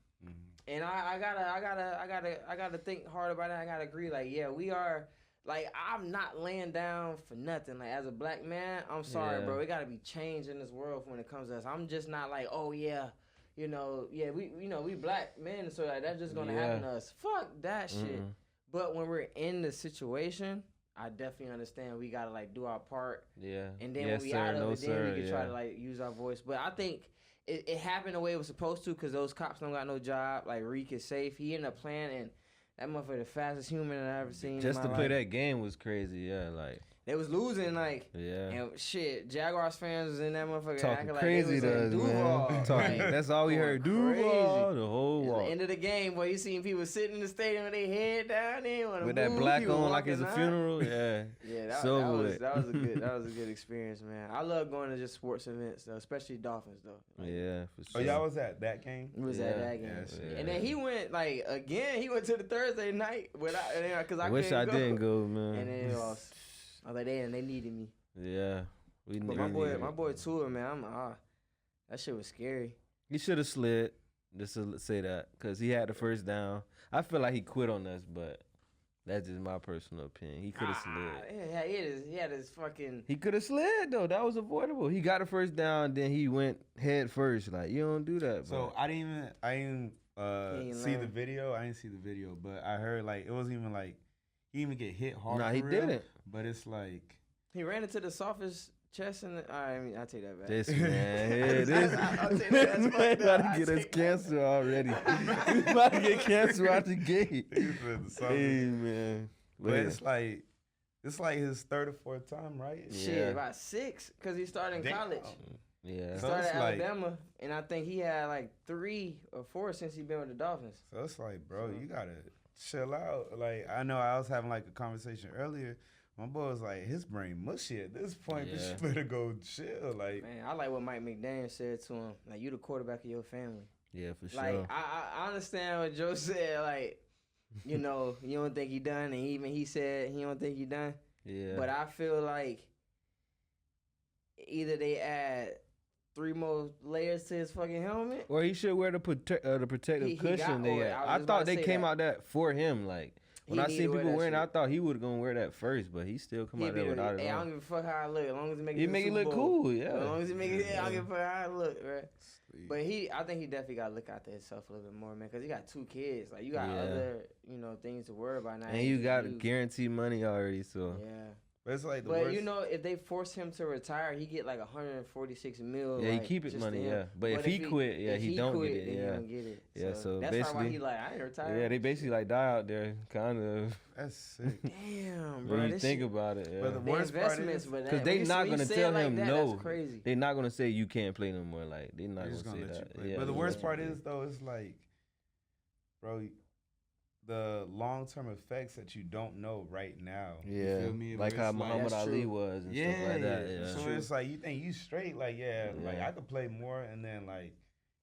A: And I gotta think hard about it. I gotta agree. Like, yeah, we are. Like, I'm not laying down for nothing. Like, as a black man, I'm sorry,
B: Yeah.
A: bro. It gotta be change in this world when it comes to us. I'm just not like, oh yeah, we black men, so like, that's just gonna happen to us. Fuck that shit.
B: Mm-mm.
A: But when we're in the situation, I definitely understand we gotta like do our part.
B: Yeah.
A: And then
B: yes,
A: when we
B: sir,
A: out of
B: no,
A: it, then
B: sir.
A: we can try
B: yeah.
A: to like use our voice. But I think it happened the way it was supposed to because those cops don't got no job. Like Reek is safe. He ended up playing, and that motherfucker the fastest human I ever seen.
B: Just
A: in
B: to
A: my
B: play
A: life.
B: that game was crazy. Yeah. Like.
A: They was losing like.
B: Yeah.
A: And shit, Jaguars fans was in that motherfucker
B: Talking
A: acting
B: crazy
A: like they
B: to
A: was
B: us,
A: in Duval.
B: man. Talking.
A: Like,
B: That's all we
A: going
B: heard. Duval.
A: crazy.
B: The whole
A: At
B: walk.
A: the end of the game, boy, you seen people sitting in the stadium with their head down. They didn't wanna
B: With that
A: move.
B: black
A: People
B: on like it's a
A: walking out.
B: funeral. Yeah.
A: Yeah, that
B: So
A: was
B: lit.
A: that was a good experience, man. I love going to just sports events, though, especially Dolphins, though. Like,
B: Yeah. For
C: Oh,
B: sure.
C: y'all was at that game?
A: we was
B: Yeah.
A: at that game,
C: Yeah,
A: and then he went like again. He went to the Thursday night without because I
B: wish I
A: couldn't
B: didn't go, man.
A: and then they lost. I was like, they needed me.
B: Yeah.
A: But my boy Tua, man, that shit was scary.
B: He should have slid. Just to say that, because he had the first down. I feel like he quit on us, but that's just my personal opinion. He could have slid.
A: Yeah, he had his fucking.
B: He could have slid though. That was avoidable. He got the first down, then he went head first. Like you don't do that.
C: So
B: bro.
C: I didn't
A: ain't
C: see the
A: learn.
C: video. I didn't see the video, but I heard like it wasn't even like he even get hit hard.
B: Nah,
C: for
B: he
C: real,
B: didn't.
C: But it's like
A: He ran into the softest chest in the. I mean, I take that back.
B: This man, here, this
A: I'll take that. That's
B: man
A: fucked
B: about
A: up.
B: to get
A: I
B: us
A: take that
B: cancer already. He about to get cancer out the gate.
C: he said something.
B: Hey man,
C: But it's like his third or fourth time, right?
A: Shit,
B: Yeah.
A: about 6, because he started in
C: Damn.
A: college.
B: yeah.
A: He
C: So
A: started
C: it's
A: at
C: like-
A: Alabama, and I think he had like 3 or 4 since he been with the Dolphins.
C: So it's like, bro, you gotta chill out. Like I know I was having like a conversation earlier. My boy was like, his brain mushy at this point, but
B: Yeah.
C: you better go chill. Like,
A: Man, I like what Mike McDaniel said to him. Like, you the quarterback of your family.
B: Yeah, for sure.
A: Like, I understand what Joe said. Like, you know, you don't think he done, and even he said he don't think he done.
B: yeah.
A: But I feel like either they add 3 more layers to his fucking helmet.
B: Or he should wear the protective
A: He
B: cushion.
A: got- or I
B: I
A: was about
B: thought
A: to
B: they
A: say
B: came
A: that.
B: out that for him. Like when
A: He
B: I
A: need
B: see
A: to wear
B: people
A: that
B: wearing, it, I
A: shit.
B: thought he would gonna wear that first, but he still come
A: He
B: out
A: be
B: there
A: like,
B: without it
A: hey, I
B: on.
A: don't give a fuck how I look, as long as it make it
B: He
A: to the
B: make it
A: Super
B: look
A: Bowl.
B: cool, yeah.
A: As long as it make it, I don't give a fuck how I look, right?
C: Sleep.
A: But I think he definitely got to look after himself a little bit more, man, because he got 2 kids. Like, you got
B: Yeah.
A: other, things to worry about now.
B: And you got guaranteed money already, so
A: Yeah.
C: But it's like the
A: But,
C: worst.
A: if they force him to retire, he get like 146 mil.
B: yeah, he
A: like,
B: keep it
A: just
B: money,
A: to him.
B: yeah. But if he quit, yeah,
A: if
B: he don't
A: quit,
B: get it,
A: then he
B: yeah.
A: don't get it.
B: Yeah, so
A: that's probably why
B: basically-
A: he like, I ain't retired.
B: Yeah, they basically like die out there, kind of.
C: That's sick.
A: Damn, bro.
B: When you
A: this
B: think
A: shit-
B: about it, yeah.
C: But the
A: the
C: worst part
A: investments,
C: is-
A: but
B: Because
A: that-
B: they
A: when you-
B: not
A: when you
B: gonna
A: say it
B: tell
A: like
B: him
A: that,
B: no.
A: That's crazy.
B: They're not gonna say you can't play no more. Like they're not
C: They're
B: gonna
C: just gonna
B: say
C: let you
B: that.
C: play.
B: Yeah,
C: But the
B: yeah.
C: worst part is though, it's like, bro, the long term effects that you don't know right now. You
B: Yeah,
C: feel me?
B: like
C: Where
B: how
C: it's
B: Muhammad
A: That's
B: Ali
A: true.
B: was and
C: yeah,
B: stuff like that. Yeah.
C: So it's like you think you straight, like like
B: Yeah.
C: I could play more, and then like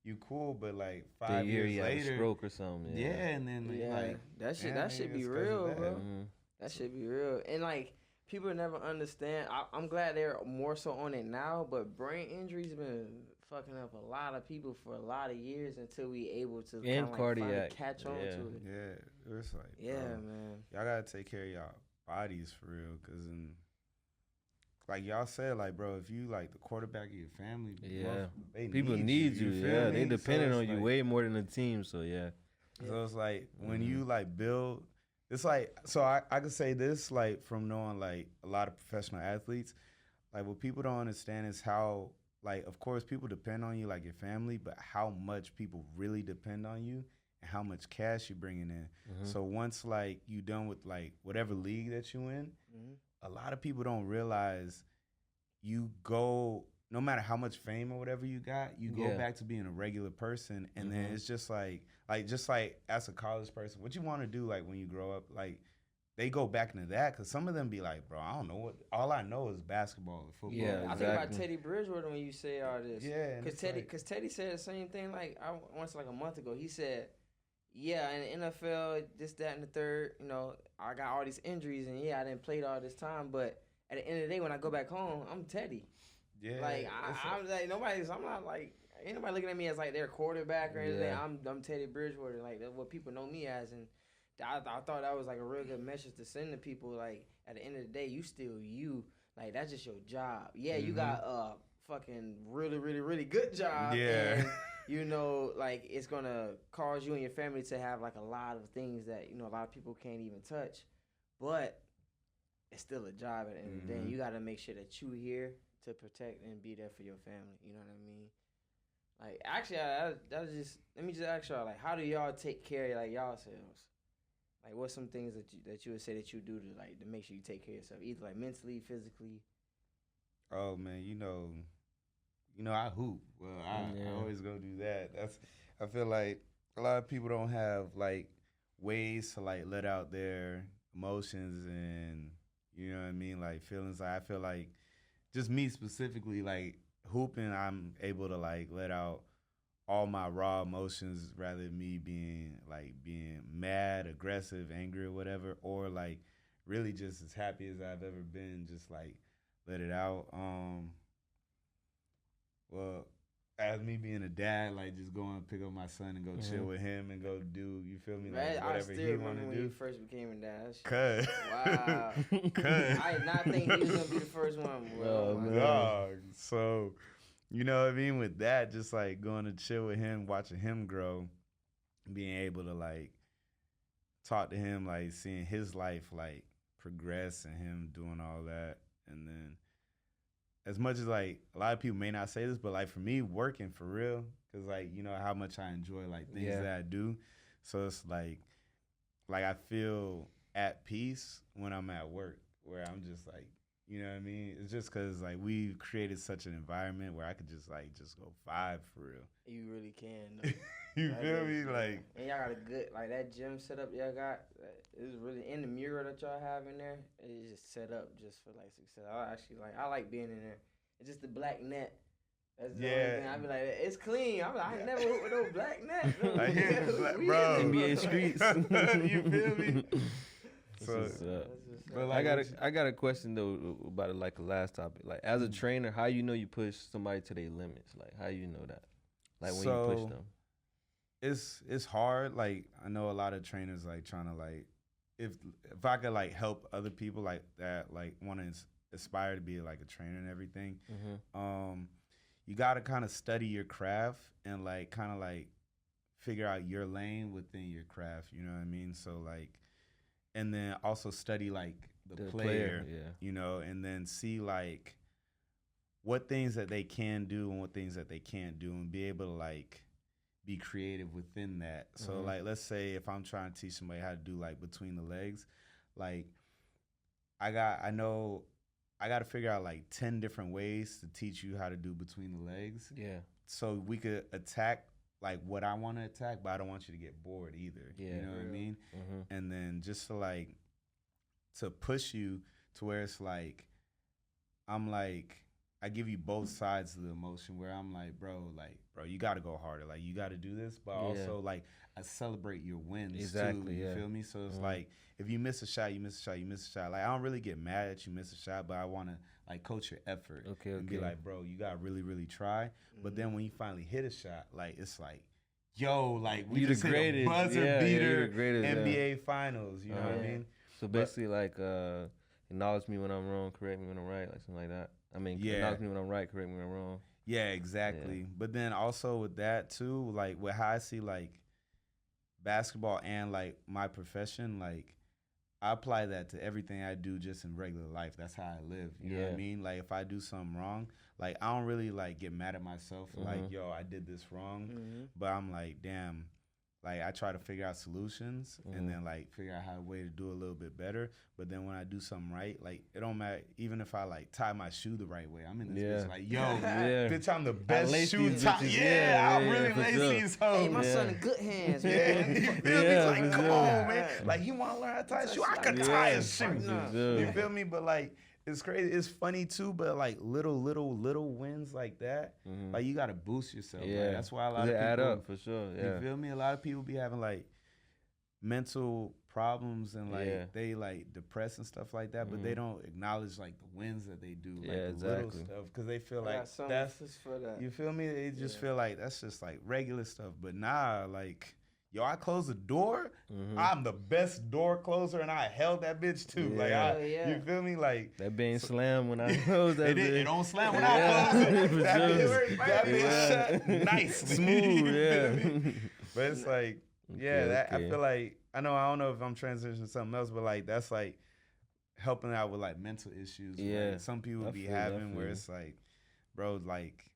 C: you cool, but like
B: The
C: 5
B: year
C: years
B: he had a
C: later,
B: stroke or something.
C: yeah,
B: Yeah.
C: and then
A: Yeah,
C: like
A: that shit.
C: damn,
A: That
C: maybe
A: should be
C: it's 'cause of
A: real,
C: that.
A: bro.
B: Mhm.
A: That should be real. And like people never understand. I'm glad they're more so on it now. But brain injuries been fucking up a lot of people for a lot of years until we able to kinda, like, finally
B: cardiac,
A: catch on
B: yeah.
A: to it.
C: Yeah, it's like
A: Yeah,
C: bro,
A: man.
C: y'all gotta take care of y'all bodies for real, cause like y'all said, like bro, if you like the quarterback of your family,
B: Yeah.
C: they
B: People
C: need
B: need you.
C: feel
B: Yeah, they
C: me? So
B: depending
C: it's
B: on you
C: like-
B: way more than the team. So yeah.
C: So it's like when
B: Mhm.
C: you like build, it's like, so I could say this like from knowing like a lot of professional athletes, like what people don't understand is how like, of course people depend on you like your family, but how much people really depend on you and how much cash you bringing in.
B: Mhm.
C: So once like you done with like whatever league that you in,
A: Mhm.
C: a lot of people don't realize you go, no matter how much fame or whatever you got, you go
B: Yeah.
C: back to being a regular person, and then
B: Mhm.
C: it's just like as a college person, what you want to do like when you grow up, like they go back into that, because some of them be like, bro, I don't know what, all I know is basketball and football.
B: Yeah,
A: I think about
B: exactly.
A: Teddy Bridgewater when you say all this.
C: Yeah, and
A: Cause
C: it's
A: Teddy,
C: like-
A: cause Teddy said the same thing. Like I once like a month ago, he said, "Yeah, in the NFL, this, that, and the third. I got all these injuries, and yeah, I didn't play all this time. But at the end of the day, when I go back home, I'm Teddy.
C: yeah,
A: Like
C: it's
A: I'm like I'm not like ain't nobody looking at me as like their quarterback or anything.
B: Yeah.
A: I'm Teddy Bridgewater. Like that's what people know me as, and I thought that was like a real good message to send to people. Like at the end of the day, you still you. Like that's just your job. Yeah, you got a fucking really, really, really good job.
C: Yeah.
A: And, like it's gonna cause you and your family to have like a lot of things that a lot of people can't even touch, but it's still a job at the end of the day.
C: Mhm.
A: You got to make sure that you here to protect and be there for your family. You know what I mean? Like actually, let me just ask y'all, like, how do y'all take care of like y'all selves? Like, what's some things that you would say that you do to make sure you take care of yourself, either like mentally, physically?
C: Oh man, I hoop. Well, I
B: Yeah.
C: always go do that. I feel like a lot of people don't have like ways to like let out their emotions and you know what I mean, like feelings. I feel like just me specifically, like hooping, I'm able to like let out all my raw emotions rather than me being mad, aggressive, angry, or whatever, or like really just as happy as I've ever been, just like let it out. Well, as me being a dad, like just going to pick up my son and go chill with him and go do, you feel me, like
A: I
C: whatever
A: still
C: he want
A: remember
C: to
A: when you
C: do.
A: first became a dad. That shit-
C: Cuz.
A: Wow. I did not think he was gonna be the first one. Bro.
B: Oh,
A: my
B: man.
A: God.
C: Dog. So, you know what I mean? With that, just like going to chill with him, watching him grow, being able to like talk to him, like seeing his life like progress and him doing all that. And then as much as like a lot of people may not say this, but like for me, working for real, because like you know how much I enjoy like things
B: Yeah.
C: that I do. So it's like I feel at peace when I'm at work, where I'm just like, you know what I mean? It's just because like we've created such an environment where I could just go vibe for real.
A: You really can. Though.
C: You
A: That
C: feel
A: is,
C: me?
A: man.
C: Like
A: and y'all got a good like that gym setup y'all got. It's really in the mural that y'all have in there. It's just set up just for like success. I like being in there. It's just the black net. That's the only thing. I be like, it's clean. I'm like, I ain't never hooped with no black net. No.
C: I hear the black-
A: We
C: bro.
A: in
B: NBA streets.
C: You feel me?
B: That's
C: So
B: what's up.
A: That's what's
C: But
B: I got a question though about it, like a last topic. Like as a trainer, how you know you push somebody to their limits? Like how you know that? Like when you push them.
C: It's hard. Like I know a lot of trainers like trying to like if I could like help other people like that like want to aspire to be like a trainer and everything. You got to kind of study your craft and like kind of like figure out your lane within your craft. You know what I mean? So like, and then also study like the player, you know, and then see like what things that they can do and what things that they can't do, and be able to like be creative within that. So like, let's say if I'm trying to teach somebody how to do like between the legs, like I got to figure out like 10 different ways to teach you how to do between the legs.
B: Yeah.
C: So we could attack like what I want to attack, but I don't want you to get bored either.
B: Yeah.
C: You know what I mean? And then just to push you to where it's like, I give you both sides of the emotion where I'm like, bro, you got to go harder. Like, you got to do this, but also, like, I celebrate your wins, too. You feel me? So it's like, if you miss a shot, you miss a shot, you miss a shot. Like, I don't really get mad at you miss a shot, but I want to, like, coach your effort. And be like, bro, you got to really, really try. But then when you finally hit a shot, like, it's like, yo, like, we just hit a buzzer beater NBA Finals. You know what I mean?
B: So basically, like, acknowledge me when I'm wrong, correct me when I'm right, like something like that. I mean, acknowledge me when I'm right, correct me when I'm wrong.
C: Yeah, exactly. Yeah. But then also with that too, like with how I see like basketball and like my profession, like I apply that to everything I do just in regular life. That's how I live. You know what I mean? Like if I do something wrong, like I don't really like get mad at myself like, yo, I did this wrong. But I'm like, damn, like I try to figure out solutions and then like figure out how a way to do a little bit better. But then when I do something right, like it don't matter. Even if I like tie my shoe the right way, I'm in this bitch like, yo, bitch, I'm the best shoe tie. I really lace these hoes.
A: Hey, my son in good hands.
C: You feel me? Like, come on, man. Like you want to learn how to tie a shoe? I can tie a shoe. You feel me? But like, it's crazy. It's funny too, but like little wins like that, like you gotta boost yourself. Yeah, like, that's why a lot of people
B: add up for sure. Yeah,
C: you feel me? A lot of people be having like mental problems and like they like depressed and stuff like that, but they don't acknowledge like the wins that they do, like the little stuff, because they feel like that's
A: for that.
C: You feel me? They just feel like that's just like regular stuff, but nah, like. Yo, I closed the door. I'm the best door closer, and I held that bitch too. Like, you feel me? Like
B: that being slammed when I closed that.
C: It don't slam when I close it. That bitch shut nice,
B: smooth.
C: But it's like, I feel like I don't know if I'm transitioning to something else, but like that's like helping out with like mental issues. Like, some people be having where it's like, bro, like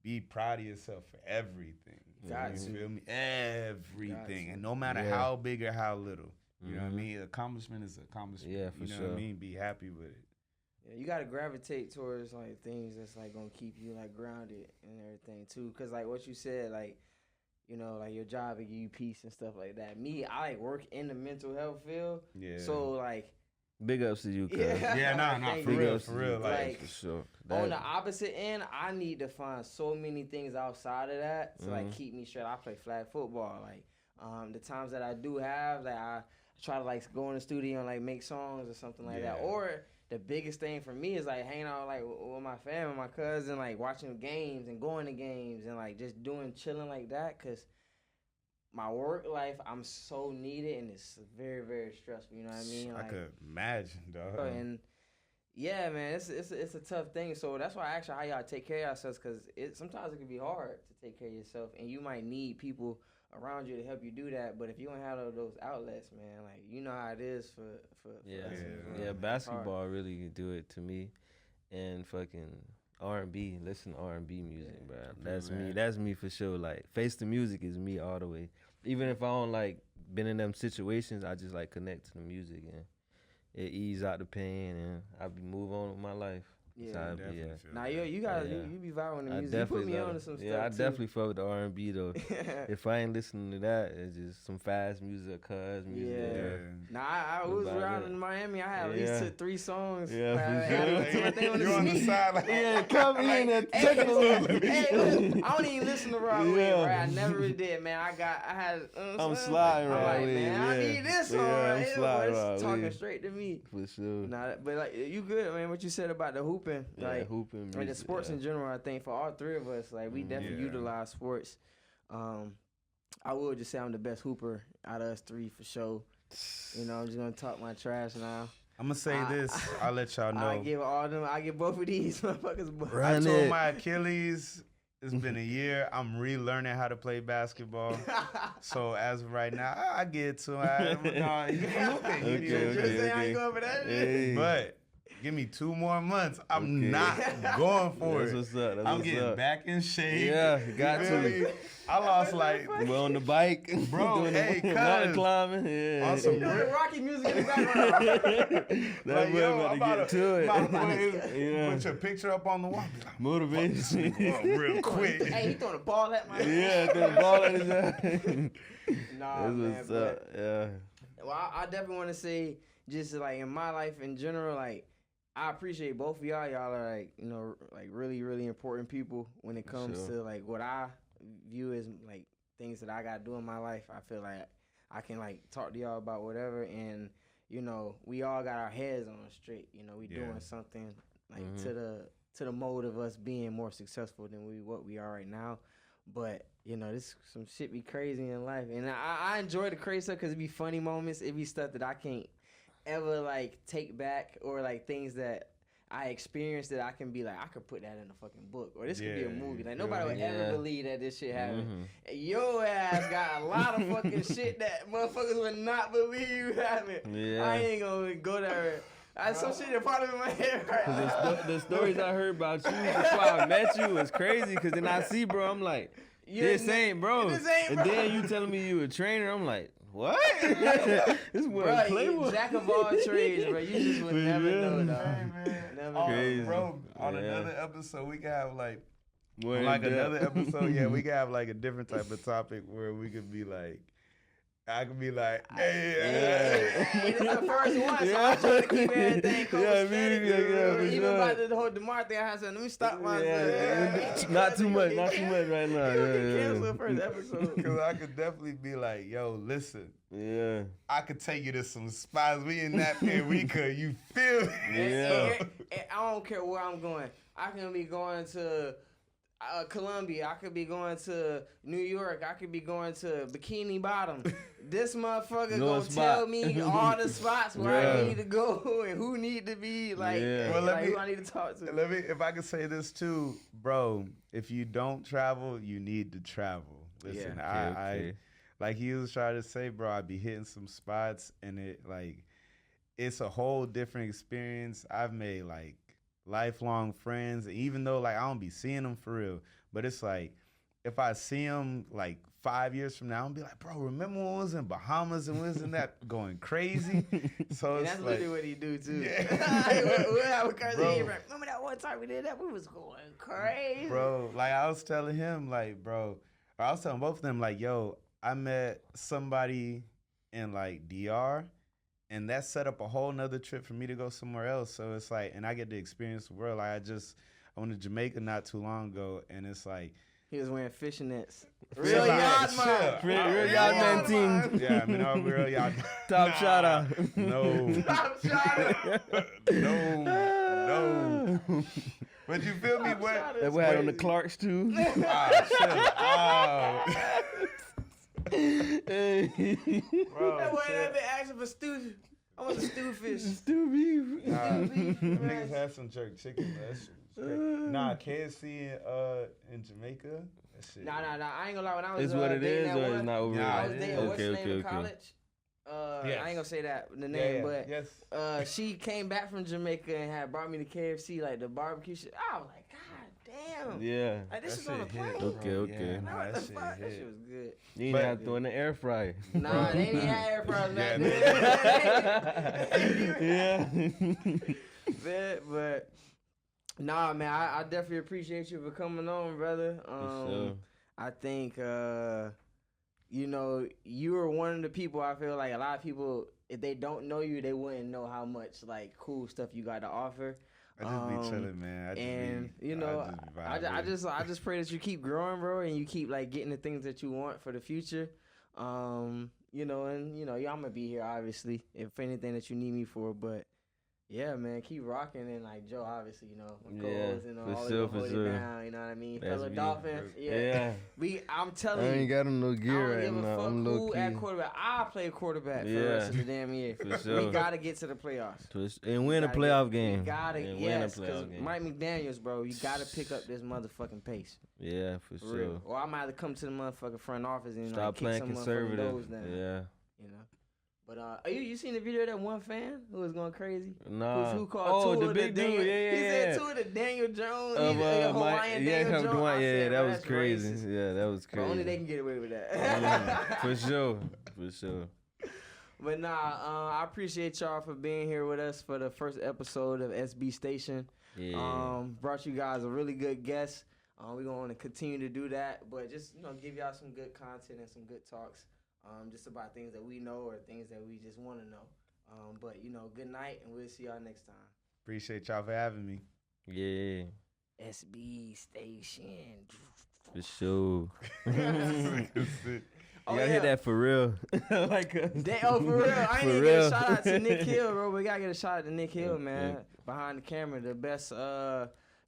C: be proud of yourself for everything. You feel me? Everything. And no matter how big or how little. You know what I mean? Accomplishment is accomplishment.
B: Yeah, for
C: you know what I mean? Be happy with it.
A: Yeah, you gotta gravitate towards like things that's like gonna keep you like grounded and everything too. Cause like what you said, like, you know, like your job and give you peace and stuff like that. Me, I like work in the mental health field. Yeah. So like
B: big ups to you, cuz.
C: For real.
B: Like for sure.
A: On the opposite end, I need to find so many things outside of that to like keep me straight. I play flag football. Like the times that I do have, like I try to like go in the studio and like make songs or something like that. Or the biggest thing for me is like hanging out like with my family, my cousin, like watching games and going to games and like just chilling like that. Cause my work life, I'm so needed and it's very, very stressful. You know what I mean? Like,
C: I could imagine, dog.
A: And yeah, man, it's a tough thing. So that's why I ask you how y'all take care of yourselves, because sometimes it can be hard to take care of yourself, and you might need people around you to help you do that. But if you don't have those outlets, man, like you know how it is for us,
B: basketball really do it to me, and fucking R&B, listen to R&B music, bro. That's me. That's me for sure. Like Face the Music is me all the way. Even if I don't like been in them situations, I just like connect to the music and it ease out the pain and I move on with my life.
A: Yeah.
B: So I-
C: Definitely
B: yeah.
C: feel
A: Nah,
C: that.
A: you got
B: Yeah.
A: you be vibing with the
B: I
A: music. You put
B: definitely
A: me
B: love
A: on to
B: it.
A: some stuff.
B: Yeah, I
A: too.
B: definitely fuck with the R&B though. If I ain't listening to that, it's just some fast music, cuz music.
A: Yeah.
C: Yeah.
A: Nah, I was
B: About
A: around
B: that.
A: in Miami. I had at
B: Yeah.
A: least 3 songs.
B: Yeah, for
A: I had
B: sure.
A: to put my thing on the
C: You on the
A: sneak.
C: side like,
B: Yeah, come in and
A: Hey,
B: take it
A: hey, look, I don't even listen to Rod Wave,
B: Yeah.
A: right? I never really did, man. I had.
B: I'm sliding
A: I'm
B: Rod
A: like,
B: Wave,
A: man, I
B: yeah.
A: need this song
B: Yeah, I'm
A: right here.
B: sliding
A: Boy,
B: Rod
A: it's talking
B: Wave.
A: straight to me.
B: For sure.
A: Nah, but like you good, man. What you said about the hooping,
B: Yeah,
A: like,
B: hooping
A: and the
B: music,
A: sports
B: yeah.
A: in general, I think for all 3 of us, like we definitely
C: Yeah.
A: utilize sports. I would just say I'm the best hooper out of us 3 for sure. You know, I'm just gonna talk my trash now.
C: I'm gonna say this. I'll let y'all
A: I
C: know.
A: give both of these motherfuckers.
C: I
B: Run
C: told
B: it.
C: my Achilles. It's been a year. I'm relearning how to play basketball. So as of right now, I get to it. No, you hooping. You
B: Okay,
C: hooping.
A: Just say I ain't going for that shit.
B: Hey.
C: But give me 2 more months. I'm
B: Okay.
C: not going for
B: That's
C: it.
B: what's up. That's
C: I'm
B: what's
C: getting
B: up.
C: back in shape.
B: Yeah, you got
C: You feel
B: to.
C: me? I lost like
B: We're on the bike,
C: Bro,
B: doing
C: hey,
B: the mountain
C: cuz.
B: climbing. Yeah.
C: On some
A: You know the Rocky music in the background.
B: That
C: like,
B: boy
C: yo,
B: about
C: I'm
B: to get to it.
C: about to put,
B: Yeah.
C: put your picture up on the wall. Be like,
B: Motivation.
C: real quick.
A: Hey, he throwing a ball at my
B: Yeah, throw the ball at his eye.
A: Nah,
B: That's
A: man.
B: what's
A: But,
B: up. Yeah.
A: well, I definitely want to say, just like in my life in general, like I appreciate both of y'all. Y'all are like, you know, like really, really important people when it comes
B: Sure.
A: to like what I view as like things that I got to do in my life. I feel like I can like talk to y'all about whatever, and you know, we all got our heads on straight. You know, we
C: Yeah.
A: doing something like
B: Mhm.
A: to the mode of us being more successful than what we are right now. But you know, this some shit be crazy in life, and I enjoy the crazy stuff because it be funny moments. It be stuff that I can't ever like take back, or like things that I experienced that I can be like, I could put that in a fucking book, or this could be a
C: Yeah,
A: movie.
C: you
A: Like
C: feel
A: nobody would
B: me?
A: ever
B: Yeah.
A: believe that this shit happened.
B: Mhm.
A: Your ass got a lot of fucking shit that motherfuckers would not believe you having.
B: Yeah.
A: I ain't gonna go there. Some shit that probably in my head right
B: Cause
A: now.
B: the stories I heard about you before I met you was crazy. Cause then I see, bro, I'm like, this ain't, bro.
A: This ain't,
B: And
A: bro.
B: then you telling me you a trainer, I'm like, what? This boy a
A: Bro,
B: playboy.
A: you jack of all trades, bro. You just would never
B: Yeah.
A: know, dog.
C: Hey, man.
A: Never
C: Oh,
B: Crazy.
C: bro, on
B: Yeah.
C: another episode, we could have like
B: More in
C: like
B: depth.
C: another episode. Yeah, we could have like a different type of topic where we could be like, I could be like, hey,
A: Hey, this is the first one, so
B: Yeah.
A: I'm trying to keep everything copacetic.
B: Yeah, me, yeah, for
A: Even
B: sure.
A: about the whole DeMar thing, I had said, let me stop myself.
B: Yeah, not too much, not too much right now.
A: You gonna get
B: Yeah,
A: canceled first episode.
C: because I could definitely be like, yo, listen,
B: yeah.
C: I could take you to some spots. We in that Eureka, you feel me?
B: Yeah.
A: And I don't care where I'm going. I can be going to Colombia. I could be going to New York. I could be going to Bikini Bottom. This motherfucker
B: Go
A: gonna
B: spot.
A: tell me all the spots where I
B: Yeah.
A: need to go and who need to be like,
B: Yeah.
C: Well, let
A: like
C: me-
A: who I need to talk to.
C: Let me, if I could say this too, bro. If you don't travel, you need to travel. Listen,
A: Yeah.
B: Okay.
C: like he was trying to say, bro. I be hitting some spots, and it's a whole different experience. I've made like lifelong friends, even though like I don't be seeing them for real, but it's like if I see them like 5 years from now, I'm be like, bro, remember when we was in Bahamas and we was in that going crazy? So
A: And
C: it's
A: that's
C: like,
A: literally what he do too.
C: Yeah.
A: we'll have a crazy
C: Bro.
A: game, like, remember that one time we did that? We was going crazy.
C: bro, like I was telling him, like, bro, or I was telling both of them, like, yo, I met somebody in like DR, and that set up a whole nother trip for me to go somewhere else. So it's like, and I get to experience the world. Like I went to Jamaica not too long ago, and it's like,
A: He was wearing fishing nets.
C: Chill
A: Real
C: out,
A: yard man.
C: chill.
B: Real yard man team.
C: yeah, I mean, all real, y'all.
B: Top shout out.
C: No,
A: Stop shouting.
C: no. But you feel me?
A: Stop
C: What?
A: shouting.
B: That we had on the Clarks too.
C: Ah, chill out. Bro,
A: That boy
C: chill.
A: that been asking for stew. I want a stew fish.
B: Still beef.
C: Nah,
A: beef,
C: niggas had some jerk chicken. That shit was great. Nah, KFC in Jamaica. That shit.
A: Nah. I ain't gonna lie. When I was
B: It's what it
A: dating
B: is,
A: that
B: or
A: one,
B: it's not over.
C: Nah,
A: I was
C: it
A: dating
C: is.
A: what's her
B: Okay,
A: name in
B: okay.
A: college.
C: Yes.
A: I ain't gonna say that the
C: Yeah,
A: name,
C: yeah,
A: but
C: yes.
A: she came back from Jamaica and had brought me to KFC, like the barbecue shit. I was like, God damn.
B: Yeah.
A: Like this
C: That
A: is on the
C: shit hit,
A: plane.
B: Okay,
C: bro.
B: okay.
C: Yeah,
A: Nah,
C: nah,
A: what
C: that
A: the
C: shit
A: fuck? That
C: hit.
A: shit was good.
B: You ain't
C: But-
B: have to throw in the air fryer.
A: Nah, they didn't have air fryers back
C: Yeah,
A: then.
B: Yeah.
A: But Nah, man, I definitely appreciate you for coming on, brother.
B: For sure.
A: I think you know, you are one of the people I feel like a lot of people, if they don't know you, they wouldn't know how much like cool stuff you got to offer.
C: I just be chilling, man.
A: I just pray that you keep growing, bro, and you keep like getting the things that you want for the future. You know, and you know, I'm gonna be here obviously if anything that you need me for, but yeah, man, keep rocking. And like Joe, obviously, you know, my co-host, you know,
B: for
A: always
B: sure,
A: gonna hold
B: for
A: it
B: sure.
A: down, you know what I mean?
B: That's
A: Fellow
B: me.
A: Dolphin,
B: Yeah.
A: I'm
B: I
A: telling
B: ain't
A: you,
B: got him no
A: I
B: gear
A: don't
B: right
A: give a
B: now.
A: fuck
B: I'm
A: who
B: low
A: at
B: key.
A: quarterback. I play quarterback for the
B: Yeah.
A: rest of the damn year.
B: For sure.
A: We gotta get to the playoffs.
B: And win a
A: Gotta
B: playoff
A: get-
B: game.
A: We gotta,
B: And
A: yes,
B: win a
A: because
B: playoff game.
A: Mike McDaniels, bro, you gotta pick up this motherfucking pace.
B: Yeah, for
A: For
B: sure.
A: real. Or I might have to come to the motherfucking front office and
B: Stop
A: like, kick
B: playing
A: some motherfucking
B: conservative.
A: doors down.
B: Yeah.
A: You know. But you seen the video of that one fan who was going crazy?
B: Nah.
A: Who called Tua
B: the big dude.
A: Daniel,
B: Yeah.
A: He said Tua to Daniel Jones.
B: Of,
A: He's a Hawaiian Daniel Jones. I
B: yeah,
A: said,
B: that
A: bro,
B: was
A: that's
B: crazy.
A: racist.
B: Yeah, that was
A: But
B: crazy.
A: only they can get away with that.
B: For sure. For sure.
A: But nah, I appreciate y'all for being here with us for the first episode of SB Station.
B: Yeah.
A: Brought you guys a really good guest. We're going to continue to do that, but just, you know, give y'all some good content and some good talks, just about things that we know or things that we just want to know. But, you know, good night, and we'll see y'all next time.
C: Appreciate y'all for having me.
B: Yeah.
A: SB Station.
B: For sure.
A: Oh,
B: You gotta hit that for real. like,
A: For real. I ain't
B: For
A: even get a
B: real.
A: shout out to Nick Hill, bro. We gotta get a shout out to Nick Hill, man. Behind the camera, the best,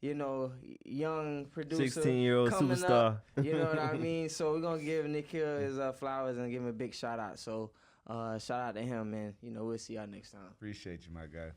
A: you know, young producer.
B: 16-year-old
A: coming
B: superstar.
A: up, you know what I mean? So we're gonna give Nick Hill his flowers and give him a big shout out. So shout out to him, man. You know, we'll see y'all next time.
C: Appreciate you, my guy.